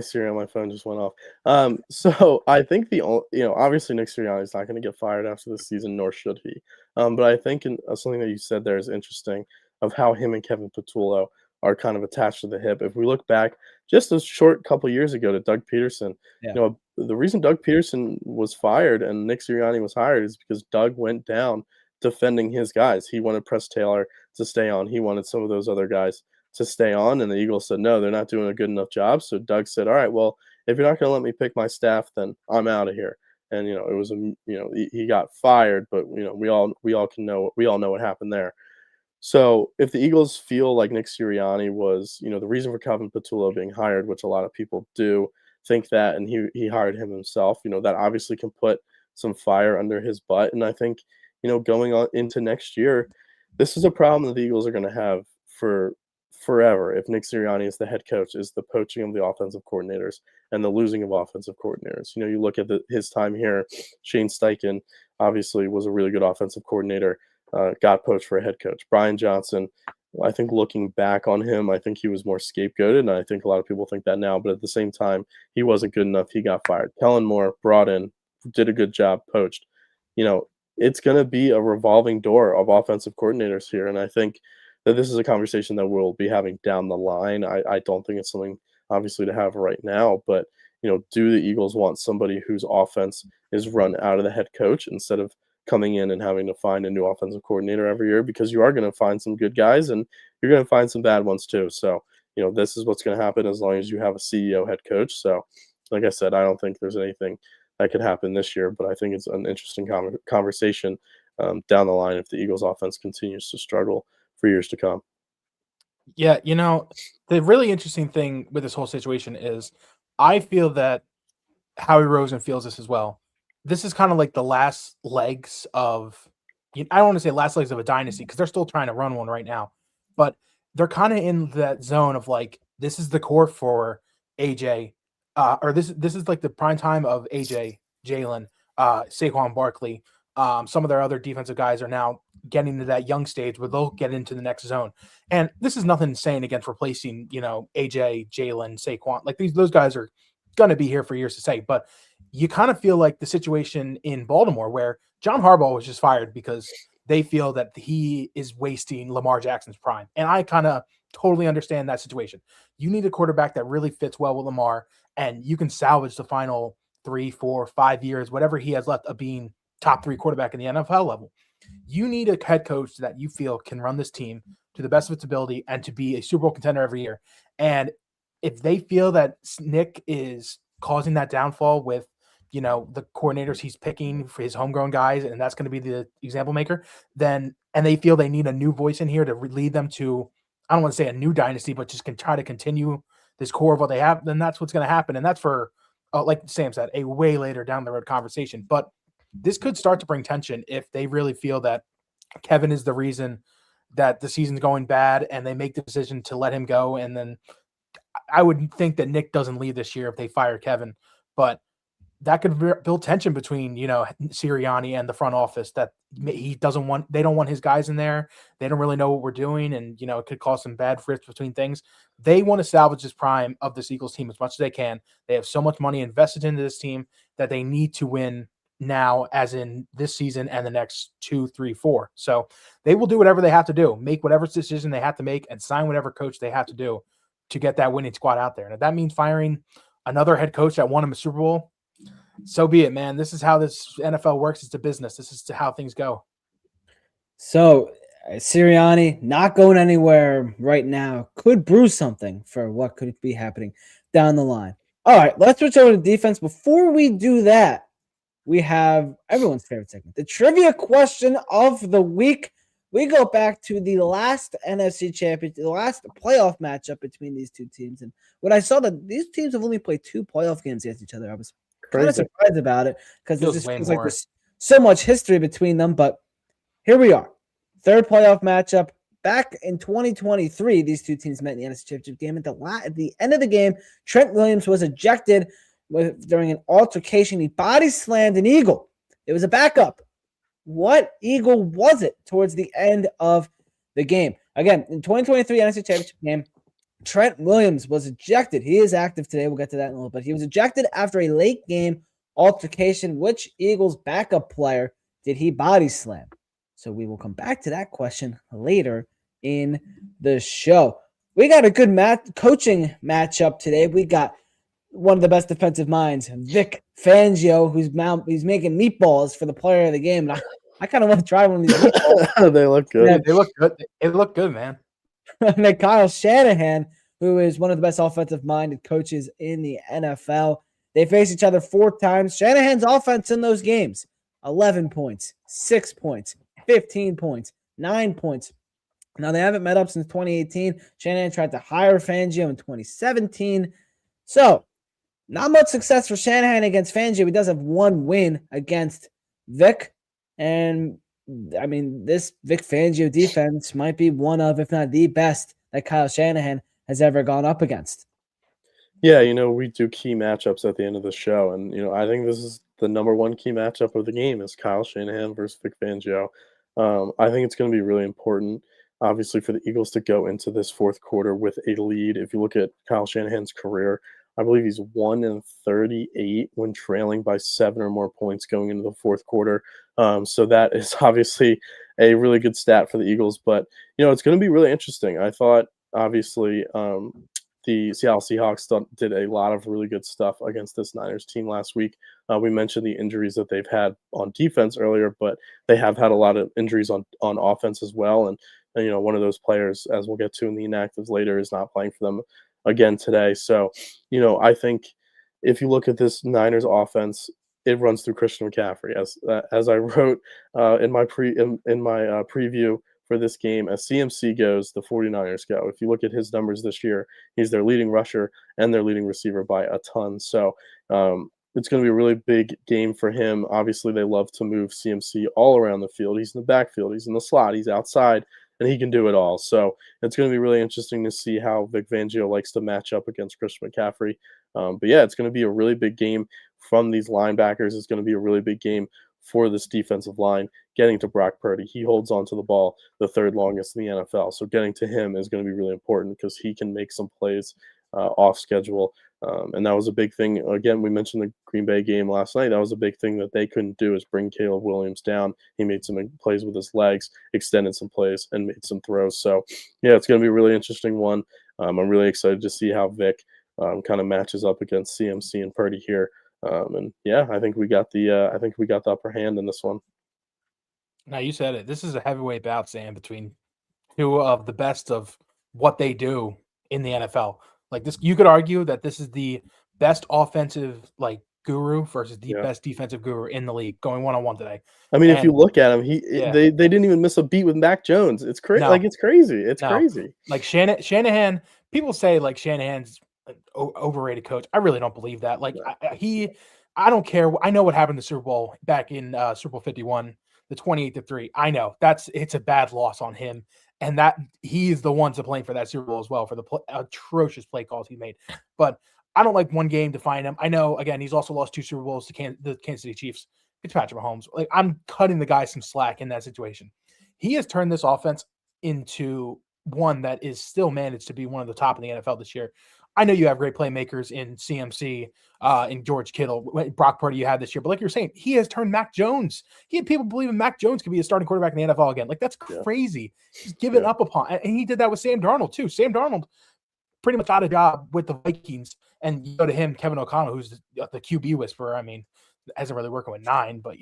Siri on my phone just went off. So I think obviously Nick Sirianni is not going to get fired after the season, nor should he. But I think something that you said there is interesting, of how him and Kevin Patullo are kind of attached to the hip. If we look back just a short couple years ago to Doug Peterson, the reason Doug Peterson was fired and Nick Sirianni was hired is because Doug went down defending his guys. He wanted Press Taylor to stay on. He wanted some of those other guys to stay on, and the Eagles said, no, they're not doing a good enough job. So Doug said, all right, well, if you're not going to let me pick my staff, then I'm out of here. And, it was, he got fired, but, we all know what happened there. So if the Eagles feel like Nick Sirianni was, the reason for Kevin Patullo being hired, which a lot of people do think that, and he hired him himself, that obviously can put some fire under his butt. And I think, going on into next year, this is a problem that the Eagles are going to have for forever if Nick Sirianni is the head coach, is the poaching of the offensive coordinators and the losing of offensive coordinators. You look at his time here, Shane Steichen obviously was a really good offensive coordinator, got poached for a head coach. Brian Johnson, I think looking back on him, I think he was more scapegoated, and I think a lot of people think that now, but at the same time, he wasn't good enough. He got fired. Kellen Moore brought in, did a good job, poached. It's going to be a revolving door of offensive coordinators here. And I think that this is a conversation that we'll be having down the line. I don't think it's something obviously to have right now, but, do the Eagles want somebody whose offense is run out of the head coach instead of coming in and having to find a new offensive coordinator every year? Because you are going to find some good guys and you're going to find some bad ones too. So, this is what's going to happen as long as you have a CEO head coach. So like I said, I don't think there's anything that could happen this year, but I think it's an interesting conversation down the line if the Eagles offense continues to struggle for years to come.
Yeah, the really interesting thing with this whole situation is I feel that Howie Roseman feels this as well. This is kind of like the last legs of, I don't want to say last legs of a dynasty because they're still trying to run one right now, but they're kind of in that zone of like, this is the core for AJ, or this is like the prime time of AJ, Jalen, Saquon Barkley. Some of their other defensive guys are now getting to that young stage where they'll get into the next zone. And this is nothing saying against replacing, AJ, Jalen, Saquon. Like those guys are going to be here for years to say, but you kind of feel like the situation in Baltimore where John Harbaugh was just fired because they feel that he is wasting Lamar Jackson's prime. And I kind of totally understand that situation. You need a quarterback that really fits well with Lamar, and you can salvage the final 3, 4, 5 years, whatever he has left of being top 3 quarterback in the NFL level. You need a head coach that you feel can run this team to the best of its ability and to be a Super Bowl contender every year. And if they feel that Nick is causing that downfall with, the coordinators he's picking for his homegrown guys, and that's going to be the example maker, and they feel they need a new voice in here to lead them to, I don't want to say a new dynasty, but just can try to continue this core of what they have, then that's what's going to happen. And that's for, like Sam said, a way later down the road conversation. But this could start to bring tension if they really feel that Kevin is the reason that the season's going bad and they make the decision to let him go. And then I would think that Nick doesn't leave this year if they fire Kevin, but that could build tension between, Sirianni and the front office, that they don't want his guys in there. They don't really know what we're doing. And, it could cause some bad rifts between things. They want to salvage this prime of this Eagles team as much as they can. They have so much money invested into this team that they need to win now, as in this season and the next 2, 3, 4. So they will do whatever they have to do, make whatever decision they have to make, and sign whatever coach they have to do to get that winning squad out there. And if that means firing another head coach that won him a Super Bowl, so be it, man. This is how this NFL works. It's a business. This is how things go.
So Sirianni not going anywhere right now could brew something for what could be happening down the line. All right, let's switch over to defense. Before we do that, we have everyone's favorite segment, the trivia question of the week. We go back to the last NFC championship, the last playoff matchup between these two teams. And when I saw that these teams have only played 2 playoff games against each other, I was kind of surprised about it because it just feels like there's so much history between them. But here we are. 3rd playoff matchup. Back in 2023, these two teams met in the NFC Championship game. At the end of the game, Trent Williams was ejected during an altercation. He body slammed an Eagle. It was a backup. What Eagle was it towards the end of the game? Again, in 2023 NFC Championship game, Trent Williams was ejected. He is active today. We'll get to that in a little bit. He was ejected after a late game altercation. Which Eagles backup player did he body slam? So we will come back to that question later in the show. We got a good coaching matchup today. We got one of the best defensive minds, Vic Fangio, he's making meatballs for the player of the game. And I kind of want to try one of these meatballs.
They look good.
Yeah, they look good. They look good, man.
And then Kyle Shanahan, who is one of the best offensive-minded coaches in the NFL. They face each other 4 times. Shanahan's offense in those games, 11 points, 6 points, 15 points, 9 points. Now, they haven't met up since 2018. Shanahan tried to hire Fangio in 2017. So, not much success for Shanahan against Fangio. He does have 1 win against Vic. And, I mean, this Vic Fangio defense might be one of, if not the best, that Kyle Shanahan has ever gone up against.
Yeah, we do key matchups at the end of the show. And, I think this is the number 1 key matchup of the game is Kyle Shanahan versus Vic Fangio. I think it's going to be really important, obviously, for the Eagles to go into this 4th quarter with a lead. If you look at Kyle Shanahan's career, I believe he's 1-38 when trailing by 7 or more points going into the 4th quarter. So that is obviously a really good stat for the Eagles. But, it's going to be really interesting. I thought, obviously, the Seattle Seahawks did a lot of really good stuff against this Niners team last week. We mentioned the injuries that they've had on defense earlier, but they have had a lot of injuries on offense as well. And one of those players, as we'll get to in the inactives later, is not playing for them again today. So, I think if you look at this Niners offense, it runs through Christian McCaffrey. As I wrote in my preview for this game, as CMC goes, the 49ers go. If you look at his numbers this year, he's their leading rusher and their leading receiver by a ton. So it's going to be a really big game for him. Obviously, they love to move CMC all around the field. He's in the backfield, he's in the slot, he's outside, and he can do it all. So it's going to be really interesting to see how Vic Fangio likes to match up against Christian McCaffrey. But yeah, it's going to be a really big game from these linebackers. It's going to be a really big game for this defensive line. Getting to Brock Purdy, he holds on to the ball the third longest in the NFL. So getting to him is going to be really important because he can make some plays off schedule. And that was a big thing. Again, we mentioned the Green Bay game last night. That was a big thing that they couldn't do is bring Caleb Williams down. He made some plays with his legs, extended some plays, and made some throws. So, yeah, it's going to be a really interesting one. I'm really excited to see how Vic kind of matches up against CMC and Purdy here. And yeah, I think we got the upper hand in this one.
Now you said it. This is a heavyweight bout, Sam, between two of the best of what they do in the NFL. Like this, you could argue that this is the best offensive guru versus the best defensive guru in the league, going one-on-one today.
I mean, if you look at him, they didn't even miss a beat with Mac Jones. It's crazy.
No.
It's crazy. It's crazy.
Like Shanahan, people say like Shanahan's an overrated coach. I really don't believe that. Like I don't care. I know what happened in the Super Bowl back in Super Bowl 51, the 28-3. I know it's a bad loss on him. And that he's the one to blame for that Super Bowl as well, for the atrocious play calls he made. But I don't like one game define him. I know, again, he's also lost 2 Super Bowls to the Kansas City Chiefs. It's Patrick Mahomes. Like, I'm cutting the guy some slack in that situation. He has turned this offense into one that is still managed to be one of the top in the NFL this year. I know you have great playmakers in CMC, in George Kittle, Brock Purdy you had this year. But like you're saying, he has turned Mac Jones. He had people believing Mac Jones could be a starting quarterback in the NFL again. Like, that's crazy. He's given up upon. And he did that with Sam Darnold, too. Sam Darnold pretty much got a job with the Vikings. And you go to him, Kevin O'Connell, who's the QB whisperer. I mean, hasn't really working with 9, but,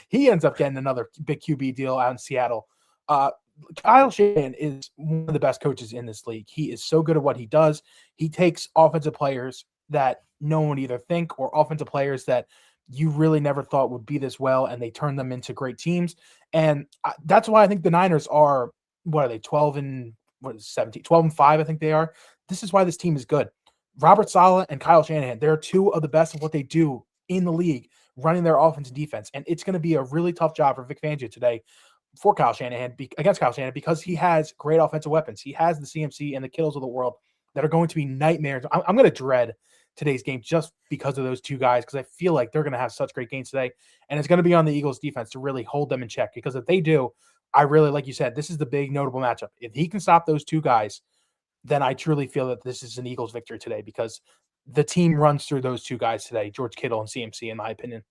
he ends up getting another big QB deal out in Seattle. Kyle Shanahan is one of the best coaches in this league. He is so good at what he does. He takes offensive players that no one would either think, or offensive players that you really never thought would be this well, and they turn them into great teams. And that's why I think the Niners are, 12 and 5, I think they are. This is why this team is good. Robert Saleh and Kyle Shanahan, they're 2 of the best of what they do in the league, running their offense and defense. And it's going to be a really tough job for Vic Fangio today for Kyle Shanahan, against Kyle Shanahan, because he has great offensive weapons. He has the CMC and the Kittles of the world that are going to be nightmares. I'm going to dread today's game just because of those 2 guys, because I feel like they're going to have such great games today. And it's going to be on the Eagles defense to really hold them in check, because if they do, I really, like you said, this is the big notable matchup. If he can stop those 2 guys, then I truly feel that this is an Eagles victory today, because the team runs through those 2 guys today, George Kittle and CMC, in my opinion.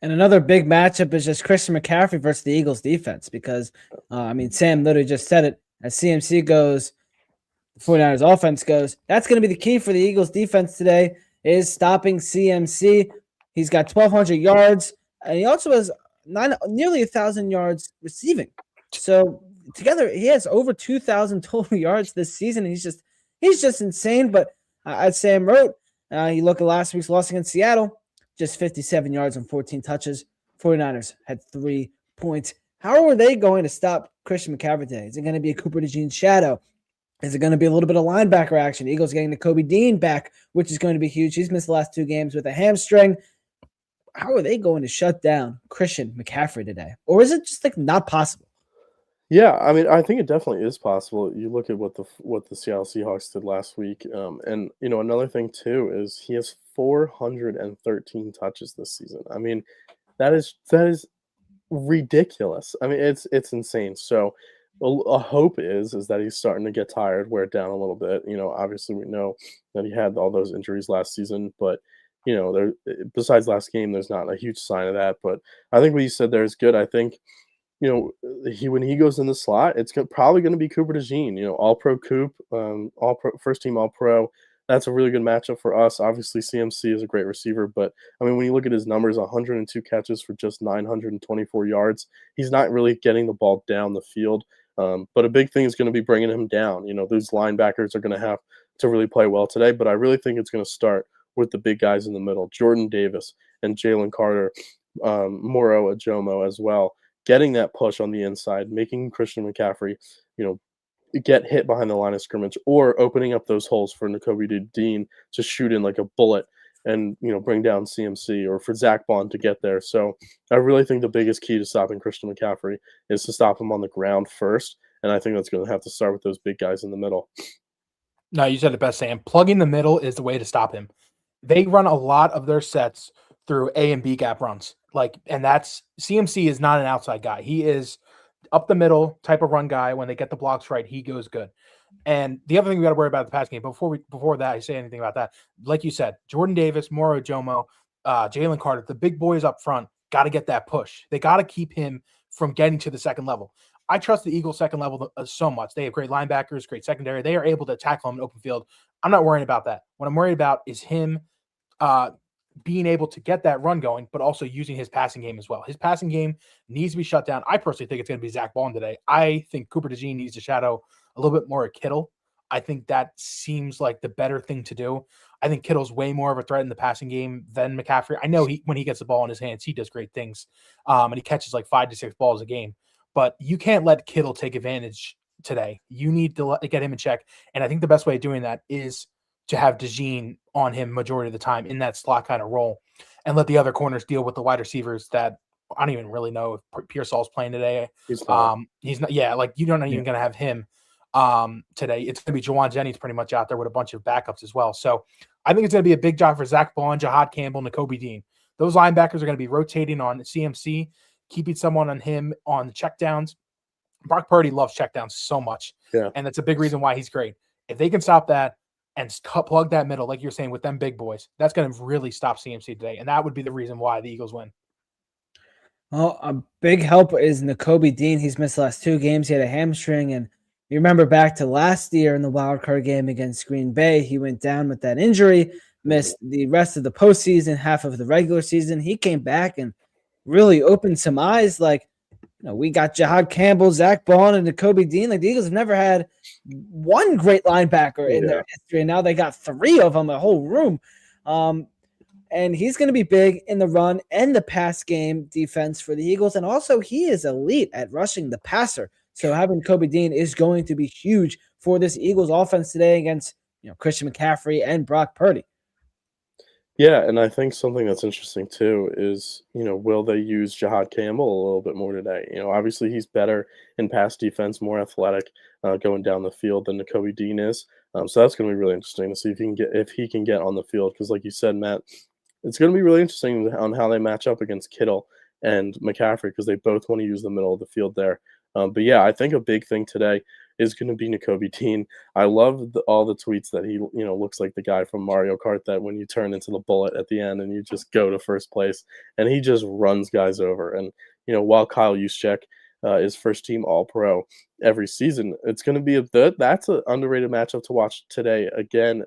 And another big matchup is just Christian McCaffrey versus the Eagles defense, because, Sam literally just said it. As CMC goes, the 49ers offense goes. That's going to be the key for the Eagles defense today, is stopping CMC. He's got 1,200 yards, and he also has nearly 1,000 yards receiving. So together, he has over 2,000 total yards this season. He's just insane. But as Sam wrote, you look at last week's loss against Seattle, just 57 yards and 14 touches. 49ers had 3 points. How are they going to stop Christian McCaffrey today? Is it going to be a Cooper DeJean shadow? Is it going to be a little bit of linebacker action? Eagles getting the Kobe Dean back, which is going to be huge. He's missed the last 2 games with a hamstring. How are they going to shut down Christian McCaffrey today? Or is it just not possible?
Yeah, I mean, I think it definitely is possible. You look at what the Seattle Seahawks did last week, and another thing too is he has 413 touches this season. I mean, that is ridiculous. I mean, it's insane. So a hope is that he's starting to get tired, wear it down a little bit. Obviously we know that he had all those injuries last season, but there, besides last game, there's not a huge sign of that. But I think what you said there is good. I think when he goes in the slot, it's probably going to be Cooper DeJean, all-pro Coop, all-pro, first-team all-pro. That's a really good matchup for us. Obviously, CMC is a great receiver, but, I mean, when you look at his numbers, 102 catches for just 924 yards, he's not really getting the ball down the field. But a big thing is going to be bringing him down. Those linebackers are going to have to really play well today, but I really think it's going to start with the big guys in the middle, Jordan Davis and Jalen Carter, Moro Ajomo as well. Getting that push on the inside, making Christian McCaffrey, get hit behind the line of scrimmage, or opening up those holes for Nakobe Dean to shoot in like a bullet and bring down CMC, or for Zach Bond to get there. So I really think the biggest key to stopping Christian McCaffrey is to stop him on the ground first, and I think that's going to have to start with those big guys in the middle.
No, you said it best, Sam. Plugging the middle is the way to stop him. They run a lot of their sets through A and B gap runs. And that's CMC is not an outside guy. He is up the middle type of run guy. When they get the blocks right, he goes good. And the other thing we got to worry about the pass game, before that I say anything about that, like you said, Jordan Davis, Moro Jomo, Jalen Carter, the big boys up front, got to get that push. They got to keep him from getting to the second level. I trust the Eagles second level so much. They have great linebackers, great secondary. They are able to tackle him in open field. I'm not worrying about that. What I'm worried about is him being able to get that run going, but also using his passing game as well. His passing game needs to be shut down. I personally think it's going to be Zach Bond today. I think Cooper DeJean needs to shadow a little bit more of Kittle. I think that seems like the better thing to do. I think Kittle's way more of a threat in the passing game than McCaffrey. I know when he gets the ball in his hands, he does great things, and he catches like 5 to 6 balls a game. But you can't let Kittle take advantage today. You need to get him in check. And I think the best way of doing that is to have DeJean on him majority of the time in that slot kind of role, and let the other corners deal with the wide receivers that I don't even really know if Pearsall's playing today. He's not. Yeah, you don't even going to have him today. It's going to be Jawan Jennings pretty much out there with a bunch of backups as well. So I think it's going to be a big job for Zach Bond, Jahad Campbell, Nakobe Dean. Those linebackers are going to be rotating on CMC, keeping someone on him on the checkdowns. Brock Purdy loves checkdowns so much, and that's a big reason why he's great. If they can stop that and plug that middle, like you're saying, with them big boys, that's going to really stop CMC today, and that would be the reason why the Eagles win.
Well, a big help is Nakobe Dean. He's missed the last 2 games. He had a hamstring, and you remember back to last year in the wild card game against Green Bay, he went down with that injury, missed the rest of the postseason, half of the regular season. He came back and really opened some eyes. We got Jahad Campbell, Zach Bond, and Nakobe Dean. The Eagles have never had one great linebacker in their history, and now they got 3 of them, a whole room. And he's going to be big in the run and the pass game defense for the Eagles. And also, he is elite at rushing the passer. So having Nakobe Dean is going to be huge for this Eagles offense today against Christian McCaffrey and Brock Purdy.
Yeah, and I think something that's interesting too is, will they use Jahad Campbell a little bit more today? Obviously he's better in pass defense, more athletic, going down the field than Nakobe Dean is. So that's going to be really interesting to see if he can get on the field, because like you said, Matt, it's going to be really interesting on how they match up against Kittle and McCaffrey, because they both want to use the middle of the field there. But yeah, I think a big thing today is going to be Nakobe Dean. I love all the tweets that he, looks like the guy from Mario Kart, that when you turn into the bullet at the end and you just go to first place, and he just runs guys over. And, while Kyle Juszczyk is first team All-Pro every season, it's going to be that's an underrated matchup to watch today again,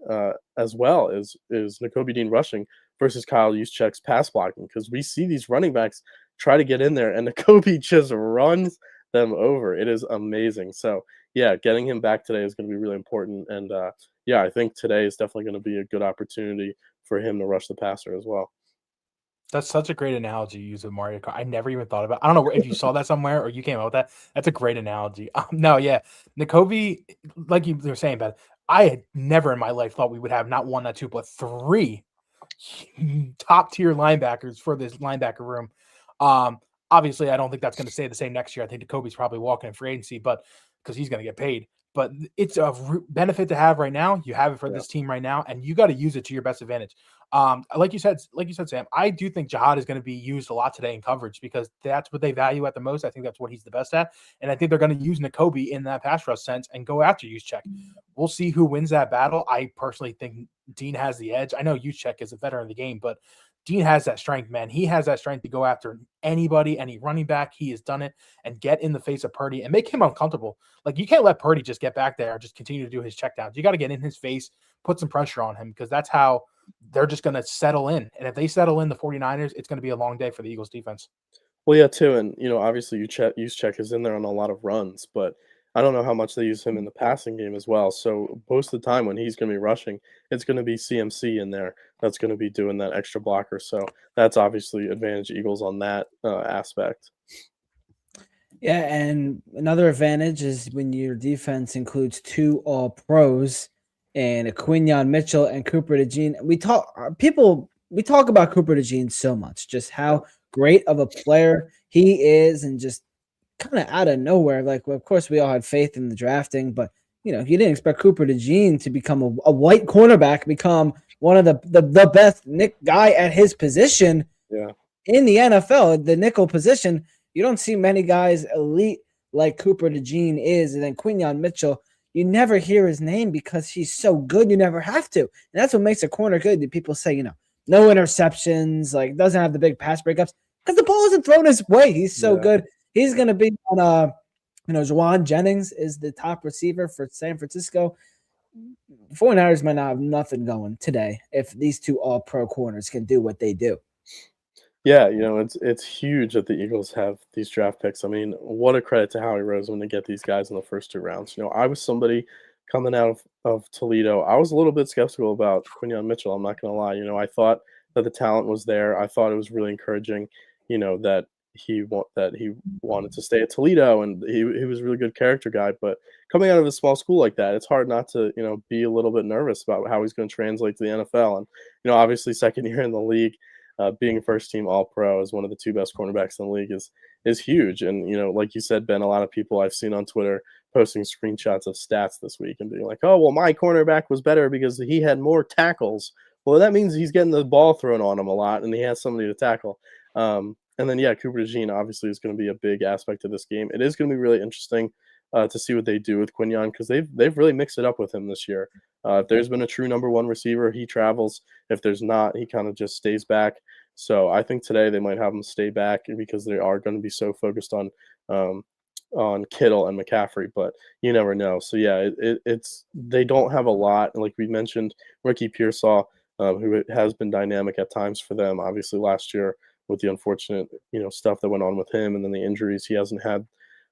as well is Nakobe Dean rushing versus Kyle Juszczyk's pass blocking, because we see these running backs try to get in there and Nakobe just runs them over. It is amazing. So yeah, getting him back today is going to be really important. And I think today is definitely going to be a good opportunity for him to rush the passer as well.
That's such a great analogy you use with Mario Kart. I never even thought about it. I don't know if you saw that somewhere or you came up with that. That's a great analogy. Nakobe, like you were saying, Beth, I had never in my life thought we would have not 1, not 2, but 3 top tier linebackers for this linebacker room. Obviously, I don't think that's going to stay the same next year. I think Nakobe's probably walking in free agency, but because he's going to get paid. But it's a benefit to have right now. You have it for this team right now, and you got to use it to your best advantage. Like you said, Sam, I do think Jahad is going to be used a lot today in coverage, because that's what they value at the most. I think that's what he's the best at, and I think they're going to use Nakobe in that pass rush sense and go after Juszczyk. We'll see who wins that battle. I personally think Dean has the edge. I know Juszczyk is a veteran of the game, but Dean has that strength, man. He has that strength to go after anybody, any running back. He has done it, and get in the face of Purdy and make him uncomfortable. You can't let Purdy just get back there and just continue to do his checkdowns. You got to get in his face, put some pressure on him, because that's how they're just going to settle in. And if they settle in the 49ers, it's going to be a long day for the Eagles defense.
Well, yeah, too. And, obviously Juszczyk is in there on a lot of runs, but I don't know how much they use him in the passing game as well. So most of the time when he's going to be rushing, it's going to be CMC in there that's going to be doing that extra blocker. So that's obviously advantage Eagles on that aspect.
Yeah, and another advantage is when your defense includes 2 All-Pros and Quinyon Mitchell and Cooper DeJean. We talk about Cooper DeJean so much, just how great of a player he is, and just kind of out of nowhere. Like, well, of course, we all had faith in the drafting, but you didn't expect Cooper DeJean to become a white cornerback, become one of the best Nick guy at his position in the NFL, the nickel position. You don't see many guys elite like Cooper DeJean is, and then Quinyon Mitchell. You never hear his name because he's so good. You never have to, and that's what makes a corner good. People say, no interceptions, like doesn't have the big pass breakups because the ball isn't thrown his way. He's so good. He's going to be on Juwan Jennings is the top receiver for San Francisco. 49ers might not have nothing going today if these two all-pro corners can do what they do.
Yeah, it's huge that the Eagles have these draft picks. I mean, what a credit to Howie Roseman to get these guys in the first 2 rounds. I was somebody coming out of Toledo. I was a little bit skeptical about Quinyon Mitchell. I'm not going to lie. I thought that the talent was there. I thought it was really encouraging, that he wanted to stay at Toledo, and he was a really good character guy. But coming out of a small school like that, it's hard not to be a little bit nervous about how he's going to translate to the NFL. And obviously, second year in the league, being a first-team All-Pro as one of the 2 best cornerbacks in the league is huge. And like you said, Ben, a lot of people I've seen on Twitter posting screenshots of stats this week and being like, "Oh, well, my cornerback was better because he had more tackles." Well, that means he's getting the ball thrown on him a lot, and he has somebody to tackle. And then, Cooper DeJean obviously is going to be a big aspect of this game. It is going to be really interesting to see what they do with Quinyon because they've really mixed it up with him this year. If there's been a true number 1 receiver, he travels. If there's not, he kind of just stays back. So I think today they might have him stay back because they are going to be so focused on Kittle and McCaffrey, but you never know. So it's they don't have a lot. And like we mentioned, Ricky Pearsall, who has been dynamic at times for them, obviously last year with the unfortunate, stuff that went on with him and then the injuries. He hasn't had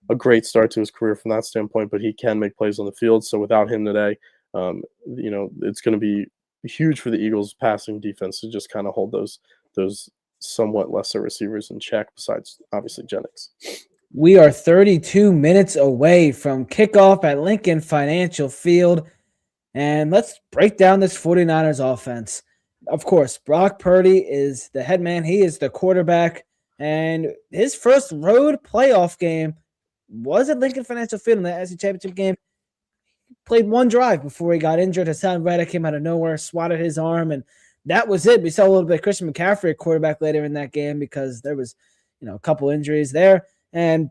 a great start to his career from that standpoint, but he can make plays on the field. So without him today, it's going to be huge for the Eagles passing defense to just kind of hold those somewhat lesser receivers in check, besides obviously Jennings.
We are 32 minutes away from kickoff at Lincoln Financial Field, and let's break down this 49ers offense. Of course, Brock Purdy is the head man. He is the quarterback, and his first road playoff game was at Lincoln Financial Field in the SEC Championship game. He played 1 drive before he got injured. Hassan Reddick came out of nowhere, swatted his arm, and that was it. We saw a little bit of Christian McCaffrey at quarterback later in that game because there was, a couple injuries there. And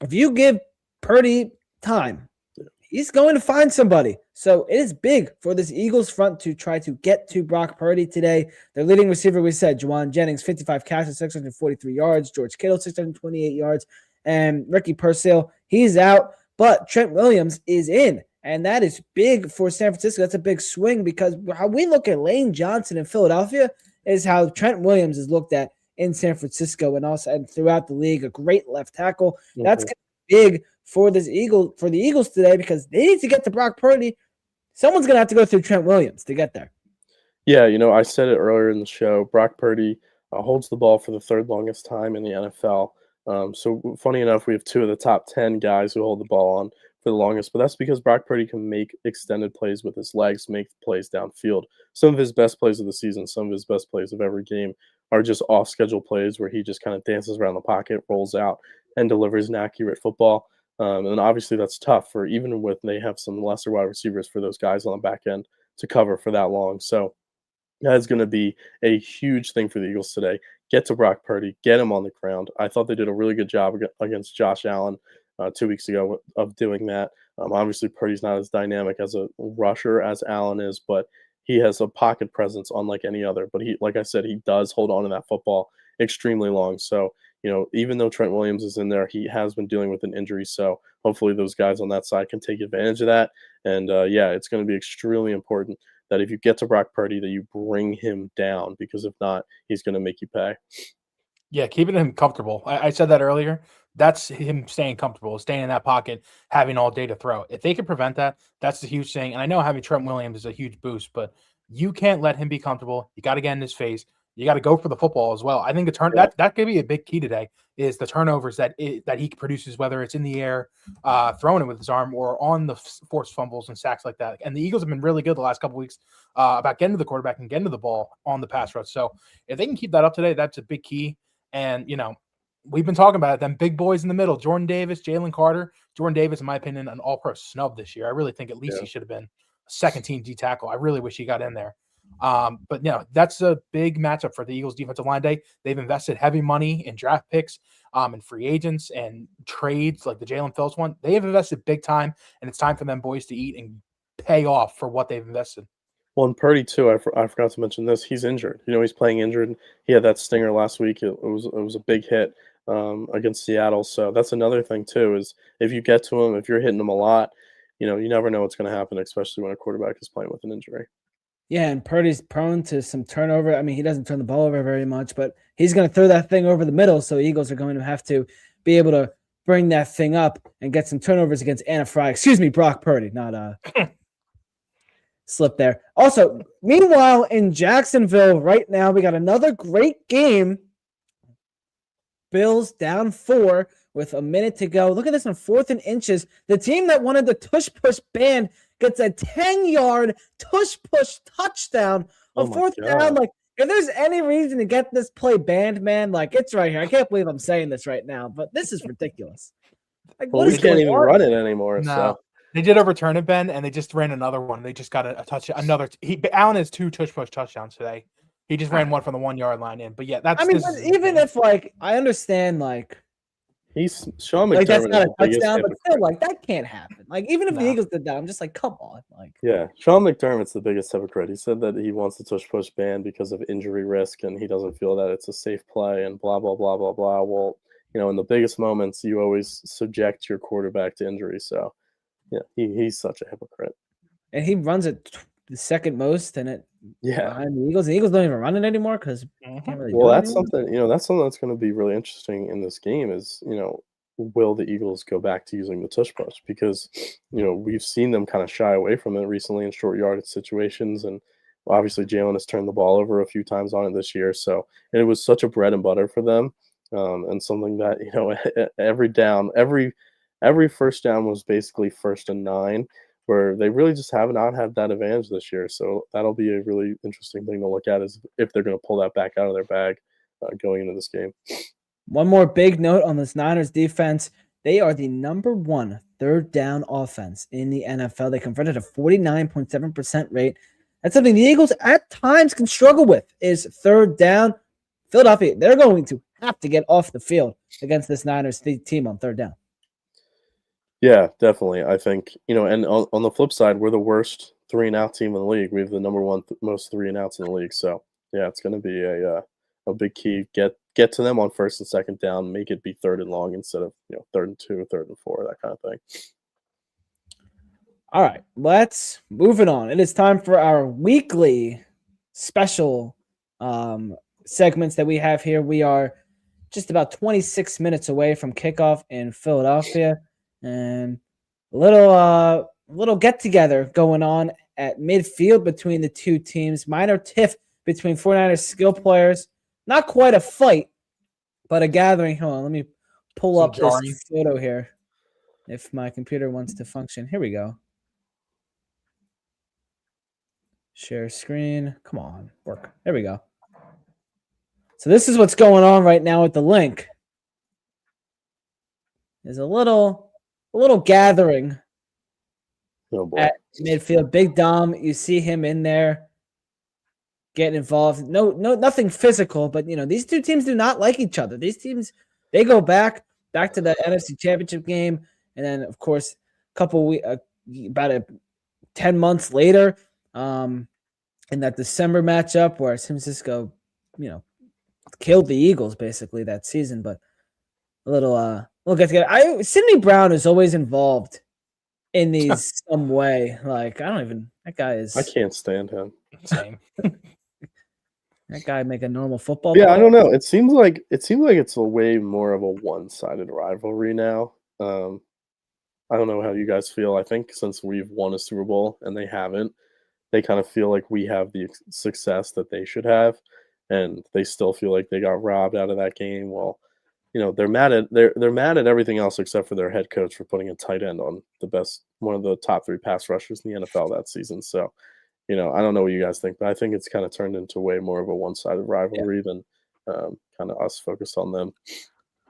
if you give Purdy time, he's going to find somebody. So it is big for this Eagles front to try to get to Brock Purdy today. Their leading receiver, we said, Juwan Jennings, 55 catches, 643 yards. George Kittle, 628 yards. And Ricky Pearsall, he's out. But Trent Williams is in. And that is big for San Francisco. That's a big swing because how we look at Lane Johnson in Philadelphia is how Trent Williams is looked at in San Francisco and also and throughout the league. A great left tackle. Mm-hmm. That's big for the Eagles today because they need to get to Brock Purdy. Someone's going to have to go through Trent Williams to get there.
Yeah, I said it earlier in the show. Brock Purdy holds the ball for the 3rd longest time in the NFL. So funny enough, we have 2 of the top 10 guys who hold the ball on for the longest, but that's because Brock Purdy can make extended plays with his legs, make plays downfield. Some of his best plays of the season, some of his best plays of every game are just off-schedule plays where he just kind of dances around the pocket, rolls out, and delivers an accurate football. And obviously that's tough for even when they have some lesser wide receivers for those guys on the back end to cover for that long. So that's going to be a huge thing for the Eagles today. Get to Brock Purdy, get him on the ground. I thought they did a really good job against Josh Allen 2 weeks ago of doing that. Obviously, Purdy's not as dynamic as a rusher as Allen is, but he has a pocket presence unlike any other. But he, like I said, he does hold on to that football extremely long. So, even though Trent Williams is in there, he has been dealing with an injury. So hopefully those guys on that side can take advantage of that. And it's going to be extremely important that if you get to Brock Purdy, that you bring him down, because if not, he's going to make you pay.
Yeah, keeping him comfortable. I said that earlier. That's him staying comfortable, staying in that pocket, having all day to throw. If they can prevent that, that's the huge thing. And I know having Trent Williams is a huge boost, but you can't let him be comfortable. You got to get in his face. you got to go for the football as well. I think that could be a big key today is the turnovers that he produces, whether it's in the air, throwing it with his arm, or on the forced fumbles and sacks like that. And the Eagles have been really good the last couple of weeks about getting to the quarterback and getting to the ball on the pass rush. So if they can keep that up today, that's a big key. And, we've been talking about it, them big boys in the middle, Jordan Davis, Jalen Carter. Jordan Davis, in my opinion, an all-pro snub this year. I really think at least he should have been a second-team D tackle. I really wish he got in there. But that's a big matchup for the Eagles defensive line day. They've invested heavy money in draft picks, and free agents and trades like the Jalen Phillips one. They have invested big time, and it's time for them boys to eat and pay off for what they've invested.
Well, and Purdy too. I forgot to mention this. He's injured. He's playing injured. He had that stinger last week. It was a big hit against Seattle. So that's another thing too. Is if you get to him, if you're hitting him a lot, you never know what's going to happen, especially when a quarterback is playing with an injury.
Yeah, and Purdy's prone to some turnover. I mean, he doesn't turn the ball over very much, but he's going to throw that thing over the middle, so Eagles are going to have to be able to bring that thing up and get some turnovers against Anna Fry. Excuse me, Brock Purdy, not slip there. Also, meanwhile, in Jacksonville right now, we got another great game. Bills down 4 with a minute to go. Look at this on 4th and inches. The team that wanted the tush-push ban gets a 10-yard tush-push touchdown on 4th down. Like, if there's any reason to get this play banned, man, like, it's right here. I can't believe I'm saying this right now, but this is ridiculous. Like,
we can't even run it anymore.
No.
So.
They did overturn it, Ben, and they just ran another one. They just got a touchdown. Allen has 2 tush-push touchdowns today. He just ran one from the 1-yard line in. But, yeah, that's –
even if, like, I understand, like –
he's Sean McDermott.
Like that's not a touchdown, but still, like that can't happen. Like even if the Eagles did that, I'm just like, come on, like.
Yeah, Sean McDermott's the biggest hypocrite. He said that he wants the tush-push ban because of injury risk, and he doesn't feel that it's a safe play, and blah blah blah blah blah. Well, in the biggest moments, you always subject your quarterback to injury. So, yeah, he's such a hypocrite.
And he runs it the second most, and it behind the Eagles. The Eagles don't even run it anymore because
that's something that's going to be really interesting in this game. Is will the Eagles go back to using the tush push? Because we've seen them kind of shy away from it recently in short yardage situations, and obviously Jalen has turned the ball over a few times on it this year. So it was such a bread and butter for them, and something that every first down was basically 1st and 9. Where they really just have not had that advantage this year. So that'll be a really interesting thing to look at is if they're going to pull that back out of their bag going into this game.
One more big note on this Niners defense. They are the number 1 third down offense in the NFL. They converted a 49.7% rate. That's something the Eagles at times can struggle with is third down. Philadelphia, they're going to have to get off the field against this Niners team on third down.
Yeah, definitely. I think, and on the flip side, we're the worst 3-and-out team in the league. We have the number 1 most 3-and-outs in the league. So, yeah, it's going to be a big key. Get to them on 1st and 2nd down, make it be 3rd and long instead of, 3rd and 2, 3rd and 4, that kind of thing.
All right, let's move it on. It is time for our weekly special segments that we have here. We are just about 26 minutes away from kickoff in Philadelphia. And a little get together going on at midfield between the two teams. Minor tiff between 49ers skill players. Not quite a fight, but a gathering. Hold on, let me pull up this photo here. If my computer wants to function. Here we go. Share screen. Come on, work. There we go. So this is what's going on right now with the Linc. There's a little gathering at midfield. Big Dom, you see him in there getting involved. No, nothing physical, but these two teams do not like each other. These teams, they go back to the NFC Championship game, and then of course, about 10 months later, in that December matchup where San Francisco, killed the Eagles basically that season, but a little get together. Sidney Brown is always involved in these some way. Like that guy is.
I can't stand him.
Same.
That guy make a normal football.
Yeah, player. I don't know. It seems like it's a way more of a one-sided rivalry now. I don't know how you guys feel. I think since we've won a Super Bowl and they haven't, they kind of feel like we have the success that they should have. and they still feel like they got robbed out of that game. Well, they're mad at everything else except for their head coach for putting a tight end on one of the top 3 pass rushers in the NFL that season. So, I don't know what you guys think, but I think it's kind of turned into way more of a one-sided rivalry than kind of us focused on them.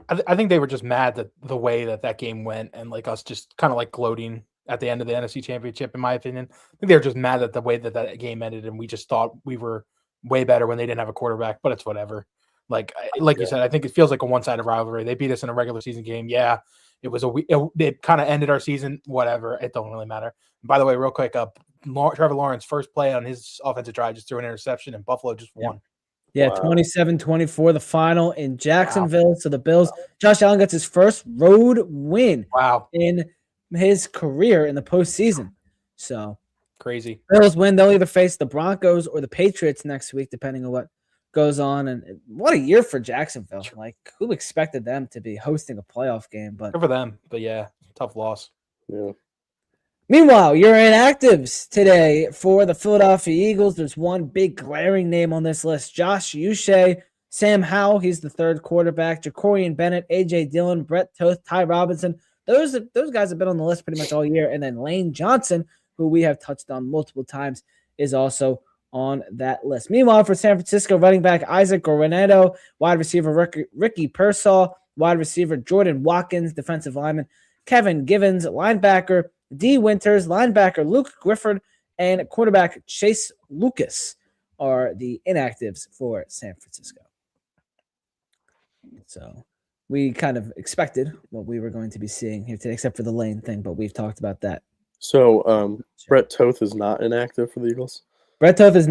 I think they were just mad that the way that game went, and like us just kind of like gloating at the end of the NFC Championship, in my opinion. I think they were just mad at the way that game ended, and we just thought we were way better when they didn't have a quarterback, but it's whatever. Like you said, I think it feels like a one-sided rivalry. They beat us in a regular season game. Yeah, it kind of ended our season. Whatever, it don't really matter. And by the way, real quick, Trevor Lawrence first play on his offensive drive just threw an interception, and Buffalo just won.
Yeah, 27-24, the final in Jacksonville. Wow. So the Bills, Josh Allen gets his first road win in his career in the postseason. So
crazy.
Bills win. They'll either face the Broncos or the Patriots next week, depending on what goes on. And what a year for Jacksonville. Like, who expected them to be hosting a playoff game? But
good for them. But yeah, tough loss.
Yeah.
Meanwhile, your inactives today for the Philadelphia Eagles. There's one big glaring name on this list. Josh Uche, Sam Howell, he's the third quarterback, Jacorian Bennett, A.J. Dillon, Brett Toth, Ty Robinson. Those guys have been on the list pretty much all year. And then Lane Johnson, who we have touched on multiple times, is also on that list. Meanwhile, for San Francisco, running back Isaac Goronedo, wide receiver Ricky Pearsall, wide receiver Jordan Watkins, defensive lineman Kevin Givens, linebacker D. Winters, linebacker Luke Grifford, and quarterback Chase Lucas are the inactives for San Francisco. So we kind of expected what we were going to be seeing here today, except for the Lane thing, but we've talked about that.
So Brett Toth is not inactive for the Eagles?
Brett Toth is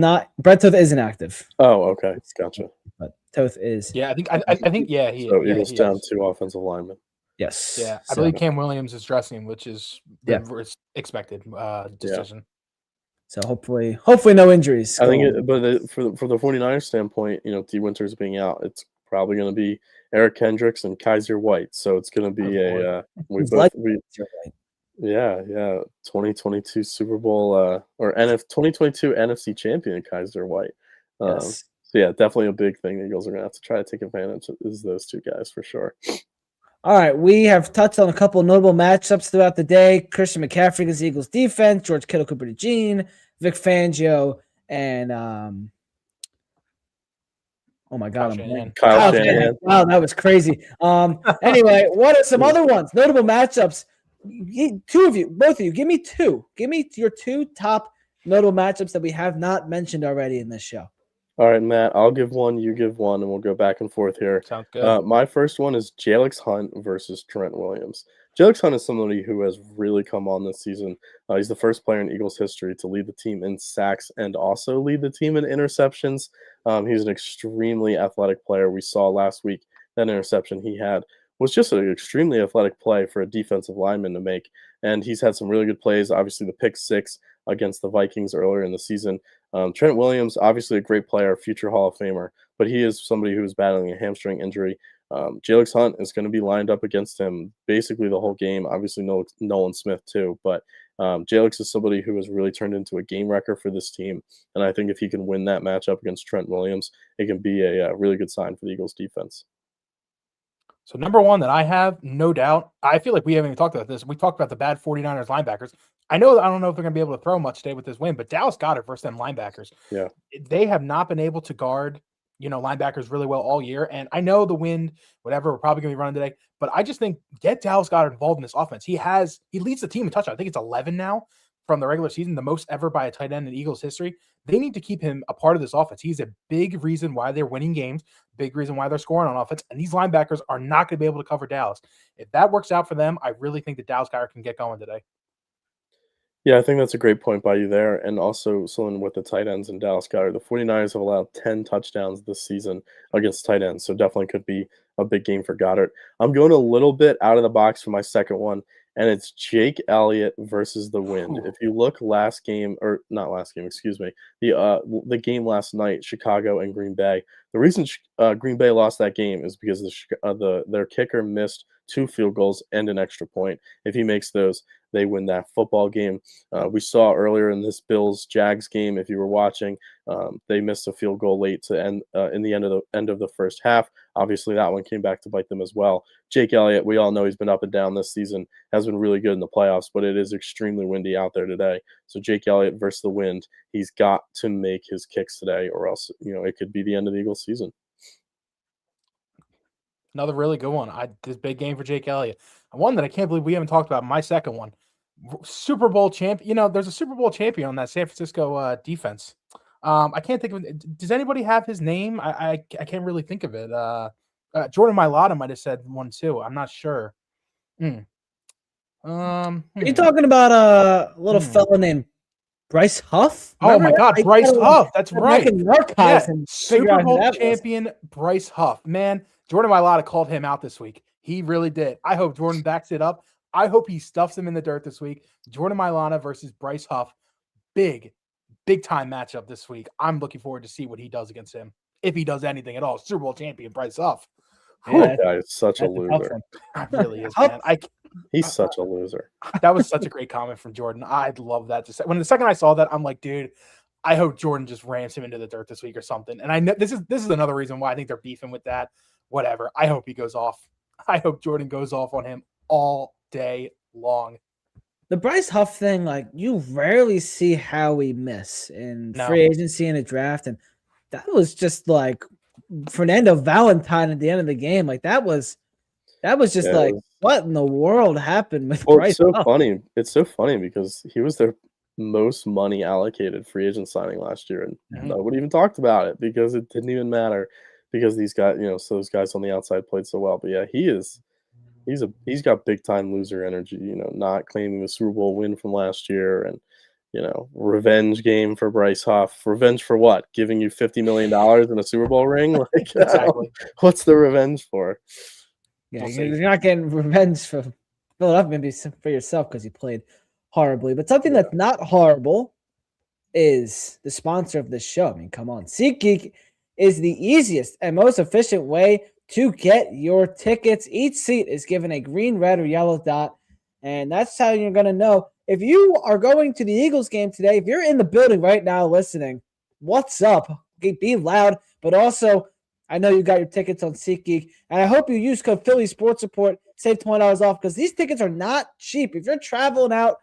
inactive.
Oh, okay. Gotcha.
But Toth is.
Yeah, I think he
so Eagles down 2 offensive linemen.
Yes.
Yeah, I believe Cam Williams is dressing, which is the expected decision.
Yeah. So hopefully no injuries.
I think, but for the 49ers standpoint, D. Winters being out, it's probably going to be Eric Kendricks and Kaiser White. So it's going to be 2022 Super Bowl or 2022 NFC champion Kaiser White.
Yes.
So yeah, definitely a big thing the Eagles are going to have to try to take advantage of is those 2 guys for sure.
All right, we have touched on a couple notable matchups throughout the day. Christian McCaffrey against the Eagles defense, George Kittle, Cooper DeJean, Vic Fangio, and oh my God,
Kyle Shanahan.
Wow, that was crazy. Anyway, what are some other ones? Notable matchups. 2 of you, both of you, give me 2. Give me your 2 top notable matchups that we have not mentioned already in this show.
All right, Matt, I'll give one, you give one, and we'll go back and forth here.
Sounds good.
My first one is Jalen Hunt versus Trent Williams. Jalen Hunt is somebody who has really come on this season. He's the first player in Eagles history to lead the team in sacks and also lead the team in interceptions. He's an extremely athletic player. We saw last week that interception he had was just an extremely athletic play for a defensive lineman to make. And he's had some really good plays. Obviously, the pick 6 against the Vikings earlier in the season. Trent Williams, obviously a great player, future Hall of Famer, but he is somebody who is battling a hamstring injury. Jalen Hunt is going to be lined up against him basically the whole game. Obviously, Nolan Smith too, but Jalen is somebody who has really turned into a game wrecker for this team. And I think if he can win that matchup against Trent Williams, it can be a really good sign for the Eagles defense.
So number one that I have, no doubt, I feel like we haven't even talked about this. We talked about the bad 49ers linebackers. I don't know if they're going to be able to throw much today with this win, but Dallas Goedert versus them linebackers.
Yeah.
They have not been able to guard, linebackers really well all year. And I know the wind, whatever, we're probably going to be running today, but I just think get Dallas Goedert involved in this offense. He leads the team in touchdown. I think it's 11 now from the regular season, the most ever by a tight end in Eagles history. They need to keep him a part of this offense. He's a big reason why they're winning games, big reason why they're scoring on offense, and these linebackers are not going to be able to cover Dallas. If that works out for them, I really think that Dallas Goedert can get going today.
Yeah, I think that's a great point by you there. And also something with the tight ends in Dallas Goedert. The 49ers have allowed 10 touchdowns this season against tight ends, so definitely could be a big game for Goedert. I'm going a little bit out of the box for my second one, and it's Jake Elliott versus the Wind. If you look the game last night, Chicago and Green Bay. The reason Green Bay lost that game is because their kicker missed 2 field goals and an extra point. If he makes those, they win that football game. We saw earlier in this Bills-Jags game, if you were watching, they missed a field goal late to end in the end of the first half. Obviously, that one came back to bite them as well. Jake Elliott, we all know he's been up and down this season, has been really good in the playoffs, but it is extremely windy out there today. So Jake Elliott versus the wind, he's got to make his kicks today, or else it could be the end of the Eagles season.
Another really good one. This big game for Jake Elliott. One that I can't believe we haven't talked about. My second one, Super Bowl champion. There's a Super Bowl champion on that San Francisco defense. I can't think of it. Does anybody have his name? I can't really think of it. Jordan Mailata might have said one too. I'm not sure.
Are you talking about a little fella named Bryce Huff?
Oh my God, Bryce Huff. That's right.
Yeah.
Super Bowl champion Bryce Huff. Man, Jordan Mailata called him out this week. He really did. I hope Jordan backs it up. I hope he stuffs him in the dirt this week. Jordan Mailata versus Bryce Huff. Big time matchup this week. I'm looking forward to see what he does against him. If he does anything at all. Super Bowl champion Bryce Huff.
That guy is such a loser.
It really is, man.
He's such a loser.
That was such a great comment from Jordan. I'd love that. When the second I saw that, I'm like, dude, I hope Jordan just rams him into the dirt this week or something. And I know this is another reason why I think they're beefing with that. Whatever. I hope he goes off. I hope Jordan goes off on him all day long.
The Bryce Huff thing, you rarely see Howie miss in free agency and a draft. And that was just Fernando Valentine at the end of the game. That was just what in the world happened with Bryce Huff?
Funny. It's so funny because he was their most money allocated free agent signing last year. And nobody even talked about it because it didn't even matter because these guys, so those guys on the outside played so well. But yeah, he's got big time loser energy, not claiming the Super Bowl win from last year and, revenge game for Bryce Huff. Revenge for what? Giving you $50 million in a Super Bowl ring?
Exactly.
What's the revenge for?
Yeah, you're not getting revenge for Philadelphia, maybe for yourself because you played horribly. But something that's not horrible is the sponsor of this show. I mean, come on. SeatGeek is the easiest and most efficient way to get your tickets. Each seat is given a green, red, or yellow dot, and that's how you're going to know if you are going to the Eagles game today. If you're in the building right now listening, what's up? Be loud, but also I know you got your tickets on SeatGeek, and I hope you use code Philly Sports Report, save $20 off, because these tickets are not cheap. If you're traveling out,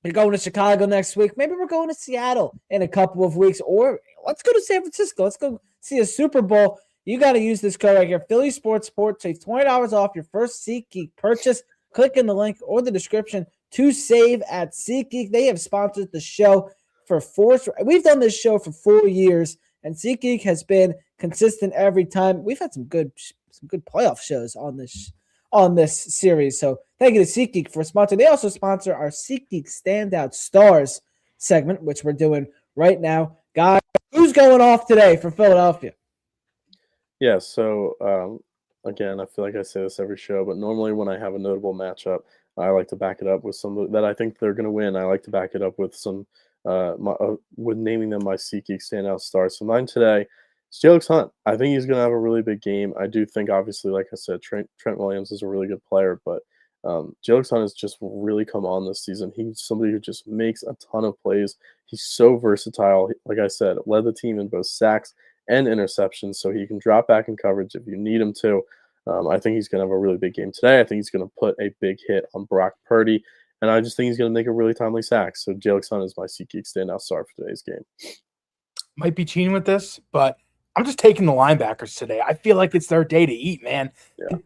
you're going to Chicago next week, maybe we're going to Seattle in a couple of weeks, or let's go to San Francisco. Let's go see a Super Bowl. You got to use this code right here, Philly Sports Report, save $20 off your first SeatGeek purchase. Click in the link or the description to save at SeatGeek. They have sponsored the show we've done this show for 4 years, and SeatGeek has been consistent every time. We've had some good playoff shows on this series. So thank you to SeatGeek for sponsoring. They also sponsor our SeatGeek Standout Stars segment, which we're doing right now. Guys, who's going off today for Philadelphia?
Yeah, so again, I feel like I say this every show, but normally when I have a notable matchup, I like to back it up with some that I think they're going to win. I like to back it up with some with naming them my SeatGeek Standout Stars. So mine today is Jalen Hunt. I think he's going to have a really big game. I do think, obviously, like I said, Trent Williams is a really good player, but Jalen Hunt has just really come on this season. He's somebody who just makes a ton of plays. He's so versatile. Like I said, led the team in both sacks and interceptions, so he can drop back in coverage if you need him to. I think he's going to have a really big game today. I think he's going to put a big hit on Brock Purdy, and I just think he's going to make a really timely sack. So Jalen Hunt is my SeatGeek Standout Star for today's game.
Might be cheating with this, but I'm just taking the linebackers today. I feel like it's their day to eat, man.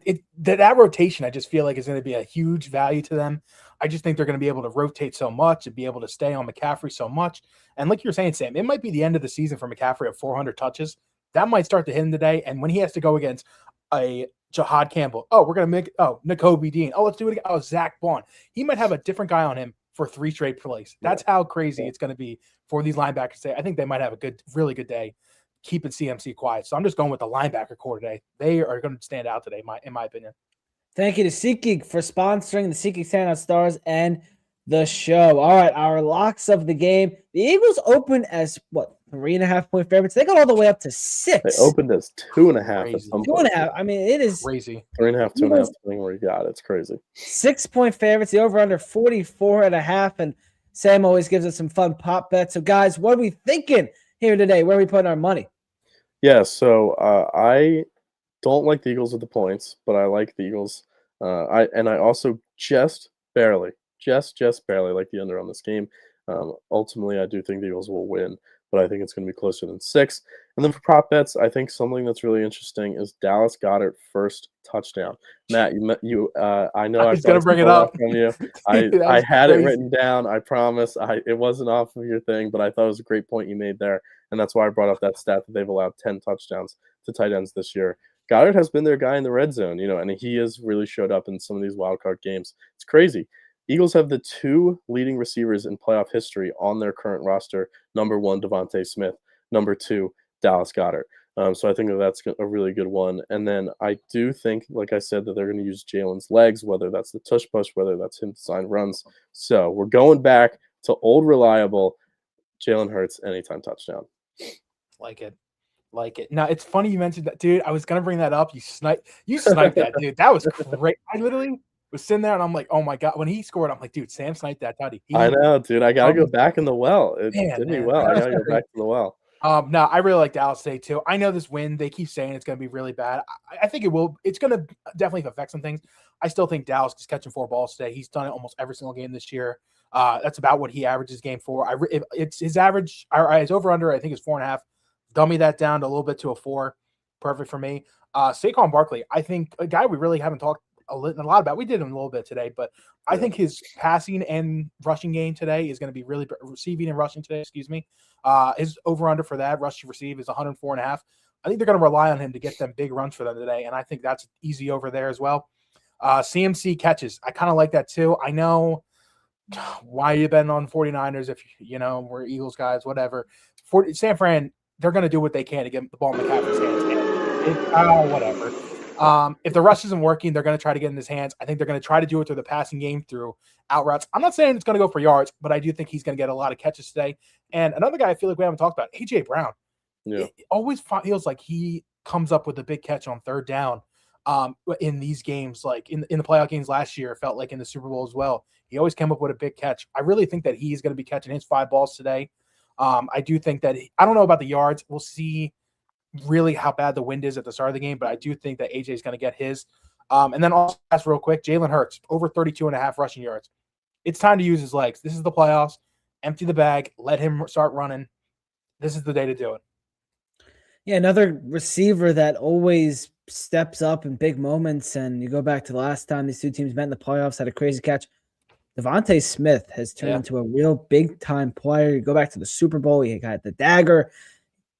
Yeah. That rotation, I just feel like is going to be a huge value to them. I just think they're going to be able to rotate so much and be able to stay on McCaffrey so much. And like you're saying, Sam, it might be the end of the season for McCaffrey at 400 touches. That might start to hit him today. And when he has to go against a Jahad Campbell, we're going to make Nakobe Dean. Let's do it again. Zach Bond. He might have a different guy on him for 3 straight plays. That's how crazy it's going to be for these linebackers today. I think they might have a really good day keeping CMC quiet. So I'm just going with the linebacker core today. They are going to stand out today, in my opinion.
Thank you to SeatGeek for sponsoring the SeatGeek Standout Stars and the show. All right, our locks of the game. The Eagles opened as, 3.5-point favorites? They got all the way up to 6.
They opened as 2.5 at
Crazy.
some point.
2.5. I mean, it is
Crazy.
3.5, 2.5, depending where you got it. It's crazy.
6-point favorites. The over-under 44.5. And Sam always gives us some fun pop bets. So, guys, what are we thinking here today? Where are we putting our money?
Yeah, so I don't like the Eagles with the points, but I like the Eagles. I also just barely like the under on this game. Ultimately, I do think the Eagles will win, but I think it's going to be closer than 6. And then for prop bets, I think something that's really interesting is Dallas Goedert first touchdown. Matt, I know
I was going to bring it up
from you.
Dude,
I had
crazy.
it written down. I promise. It wasn't off of your thing, but I thought it was a great point you made there, and that's why I brought up that stat that they've allowed 10 touchdowns to tight ends this year. Goddard has been their guy in the red zone, and he has really showed up in some of these wild card games. It's crazy. Eagles have the 2 leading receivers in playoff history on their current roster. Number 1, Devontae Smith. Number 2, Dallas Goedert. So I think that's a really good one. And then I do think, like I said, that they're going to use Jalen's legs, whether that's the tush push, whether that's him design runs. So we're going back to old reliable Jalen Hurts anytime touchdown.
Like it. Now it's funny you mentioned that, dude. I was gonna bring that up. You sniped that, dude. That was great. I literally was sitting there and I'm like, oh my god. When he scored, I'm like, dude, Sam sniped that tutty.
I know, dude. I gotta go back in the well. It did me well. I gotta go back to the well.
No, I really like Dallas today too. I know this win, they keep saying it's gonna be really bad. I think it will. It's gonna definitely affect some things. I still think Dallas is catching 4 balls today. He's done it almost every single game this year. That's about what he averages game for. It's his average. His over under, I think, is 4.5. Dummy that down to a little bit to a 4. Perfect for me. Saquon Barkley, I think a guy we really haven't talked a lot about. We did him a little bit today, but I think his passing and rushing game today is going to be really receiving and rushing today. Excuse me. His over under for that rush to receive is 104.5. I think they're going to rely on him to get them big runs for them today, and I think that's easy over there as well. CMC catches, I kind of like that too. I know why you've been on 49ers if we're Eagles guys, whatever. San Fran, they're going to do what they can to get the ball in McCaffrey's hands. Whatever. If the rush isn't working, they're going to try to get in his hands. I think they're going to try to do it through the passing game, through out routes. I'm not saying it's going to go for yards, but I do think he's going to get a lot of catches today. And another guy I feel like we haven't talked about, A.J. Brown. Yeah. It always feels like he comes up with a big catch on third down in these games. Like in the playoff games last year, it felt like in the Super Bowl as well. He always came up with a big catch. I really think that he's going to be catching his 5 balls today. I do think that I don't know about the yards. We'll see really how bad the wind is at the start of the game, but I do think that AJ is going to get his. And then also, that's real quick, Jalen Hurts, over 32.5 rushing yards. It's time to use his legs. This is the playoffs. Empty the bag. Let him start running. This is the day to do it.
Yeah, another receiver that always steps up in big moments. And you go back to the last time these two teams met in the playoffs, had a crazy catch. Devontae Smith has turned into a real big-time player. You go back to the Super Bowl, he got the dagger.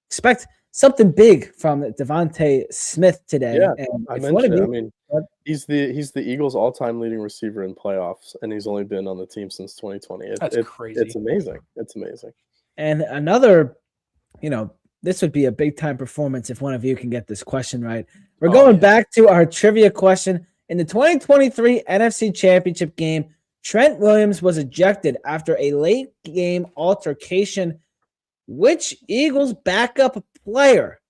Expect something big from Devontae Smith today.
Yeah,
and
I mentioned it. I mean, he's the Eagles' all-time leading receiver in playoffs, and he's only been on the team since 2020.
That's crazy.
It's amazing. It's amazing.
And another, this would be a big-time performance if one of you can get this question right. We're going back to our trivia question. In the 2023 NFC Championship game, Trent Williams was ejected after a late game altercation. Which Eagles backup player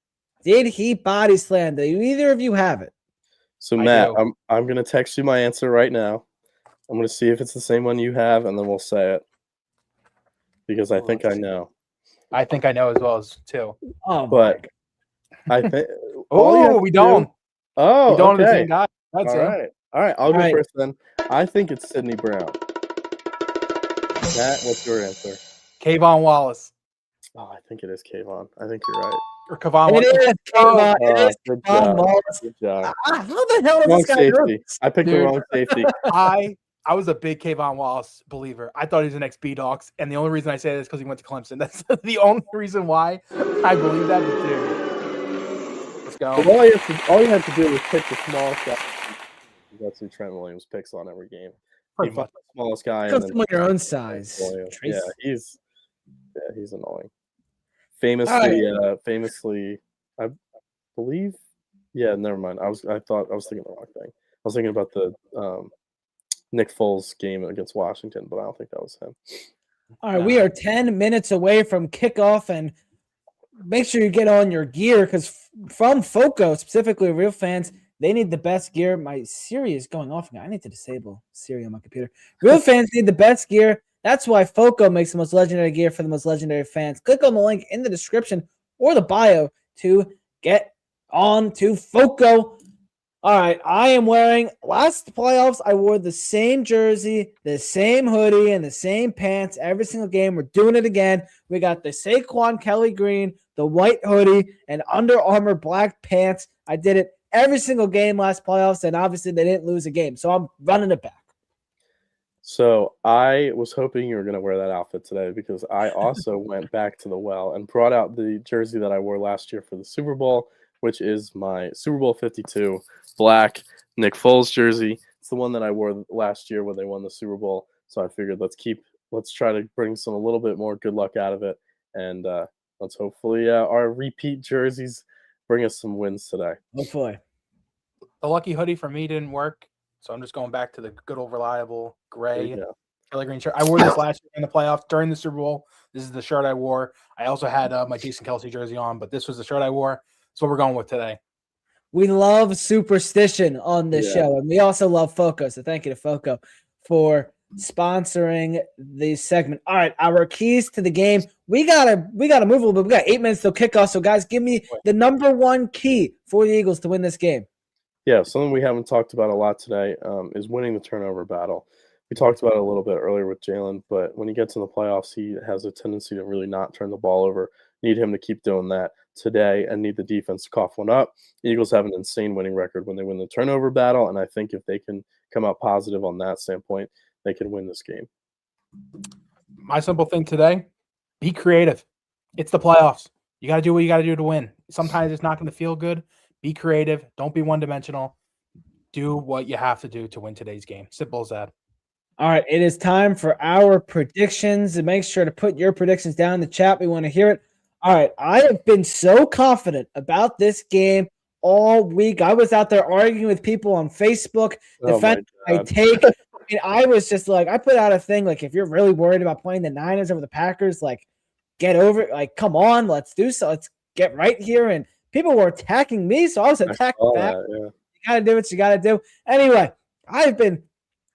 did he body slam? Do either of you have it?
So Matt, I'm going to text you my answer right now. I'm going to see if it's the same one you have, and then we'll say it because I think I know.
I think I know as well as too.
Oh,
but I think.
We don't.
Oh,
we don't
okay.
have the same guy. That's
All right. I'll go first then. I think it's Sidney Brown. Matt, what's your answer?
Kayvon Wallace.
Oh, I think it is Kayvon. I think you're right.
Or Kayvon Wallace.
It is Kayvon. It is
Good
Kayvon Wallace.
Good job.
How the hell is
Wrong
this guy
safety.
doing?
I picked the wrong safety.
I was a big Kayvon Wallace believer. I thought he was the next B-Dogs, and the only reason I say that is because he went to Clemson. That's the only reason why I believe that. But dude, let's go.
All you had to do was pick the smallest guy. That's who Trent Williams picks on every game.
Pretty much
the smallest guy.
Because someone your own size.
Yeah, he's annoying. Famously, I believe. Yeah, never mind. I was thinking the wrong thing. I was thinking about the Nick Foles game against Washington, but I don't think that was him.
All right, we are 10 minutes away from kickoff, and make sure you get on your gear because from FOCO, specifically real fans, they need the best gear. My Siri is going off now. I need to disable Siri on my computer. Real fans need the best gear. That's why FOCO makes the most legendary gear for the most legendary fans. Click on the link in the description or the bio to get on to FOCO. All right, I am wearing, last playoffs, I wore the same jersey, the same hoodie, and the same pants every single game. We're doing it again. We got the Saquon Kelly green, the white hoodie, and Under Armour black pants. I did it every single game last playoffs, and obviously they didn't lose a game, so I'm running it back.
So I was hoping you were going to wear that outfit today because I also went back to the well and brought out the jersey that I wore last year for the Super Bowl, which is my Super Bowl 52 black Nick Foles jersey. It's the one that I wore last year when they won the Super Bowl. So I figured let's try to bring a little bit more good luck out of it. And let's hopefully our repeat jerseys bring us some wins today.
Hopefully.
The lucky hoodie for me didn't work. So I'm just going back to the good old reliable gray Kelly green shirt. I wore this last year in the playoffs during the Super Bowl. This is the shirt I wore. I also had my Jason Kelce jersey on, but this was the shirt I wore. That's what we're going with today.
We love superstition on this show, and we also love FOCO. So thank you to FOCO for sponsoring the segment. All right, our keys to the game. We gotta move a little bit. We got 8 minutes till kickoff. So guys, give me the number one key for the Eagles to win this game.
Yeah, something we haven't talked about a lot today is winning the turnover battle. We talked about it a little bit earlier with Jalen, but when he gets in the playoffs, he has a tendency to really not turn the ball over. Need him to keep doing that today and need the defense to cough one up. The Eagles have an insane winning record when they win the turnover battle, and I think if they can come out positive on that standpoint, they can win this game.
My simple thing today, be creative. It's the playoffs. You got to do what you got to do to win. Sometimes it's not going to feel good. Be creative. Don't be one-dimensional. Do what you have to do to win today's game. Simple as that.
All right, it is time for our predictions. And make sure to put your predictions down in the chat. We want to hear it. All right, I have been so confident about this game all week. I was out there arguing with people on Facebook, defending my take. I mean, I was just like, I put out a thing like, if you're really worried about playing the Niners over the Packers, like, get over it. Like, come on, let's do so. Let's get right here. And people were attacking me, so I was attacking back. You got to do what you got to do. Anyway, I've been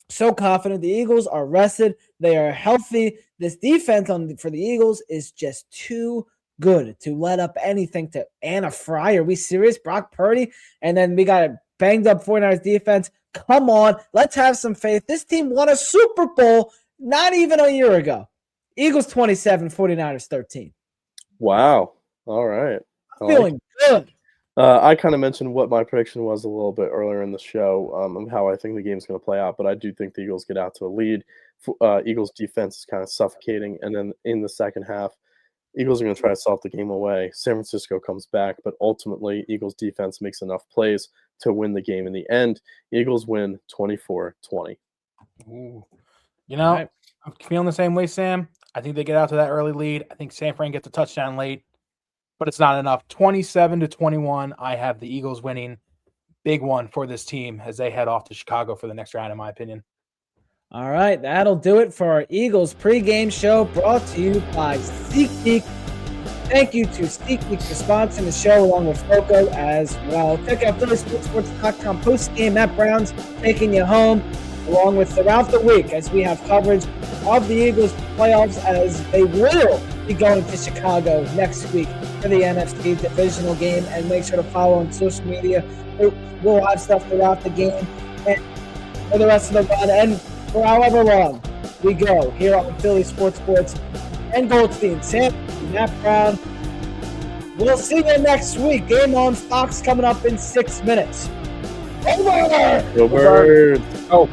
so confident. The Eagles are rested. They are healthy. This defense for the Eagles is just too good to let up anything to Anna Fry. Are we serious? Brock Purdy? And then we got a banged-up 49ers defense. Come on. Let's have some faith. This team won a Super Bowl not even a year ago. Eagles 27, 49ers 13.
Wow. All right.
I'm feeling good.
I kind of mentioned what my prediction was a little bit earlier in the show of how I think the game's going to play out, but I do think the Eagles get out to a lead. Eagles defense is kind of suffocating, and then in the second half, Eagles are going to try to salt the game away. San Francisco comes back, but ultimately Eagles defense makes enough plays to win the game in the end. Eagles win 24-20.
Ooh. You know, I'm feeling the same way, Sam. I think they get out to that early lead. I think San Fran gets a touchdown late, but it's not enough. 27-21. I have the Eagles winning. Big one for this team as they head off to Chicago for the next round, in my opinion.
All right, that'll do it for our Eagles pregame show brought to you by SeatGeek. Thank you to SeatGeek for sponsoring the show along with FOCO as well. Check out PhillySportsSports.com post-game. Matt Brown's taking you home along with throughout the week as we have coverage of the Eagles playoffs as they will be going to Chicago next week for the NFC divisional game. And make sure to follow on social media. We'll have stuff throughout the game and for the rest of the run and for however long we go here on Philly Sports and Goldstein. Sam, Matt Brown. We'll see you next week. Game on Fox coming up in 6 minutes. Over!
Go Birds!
Oh.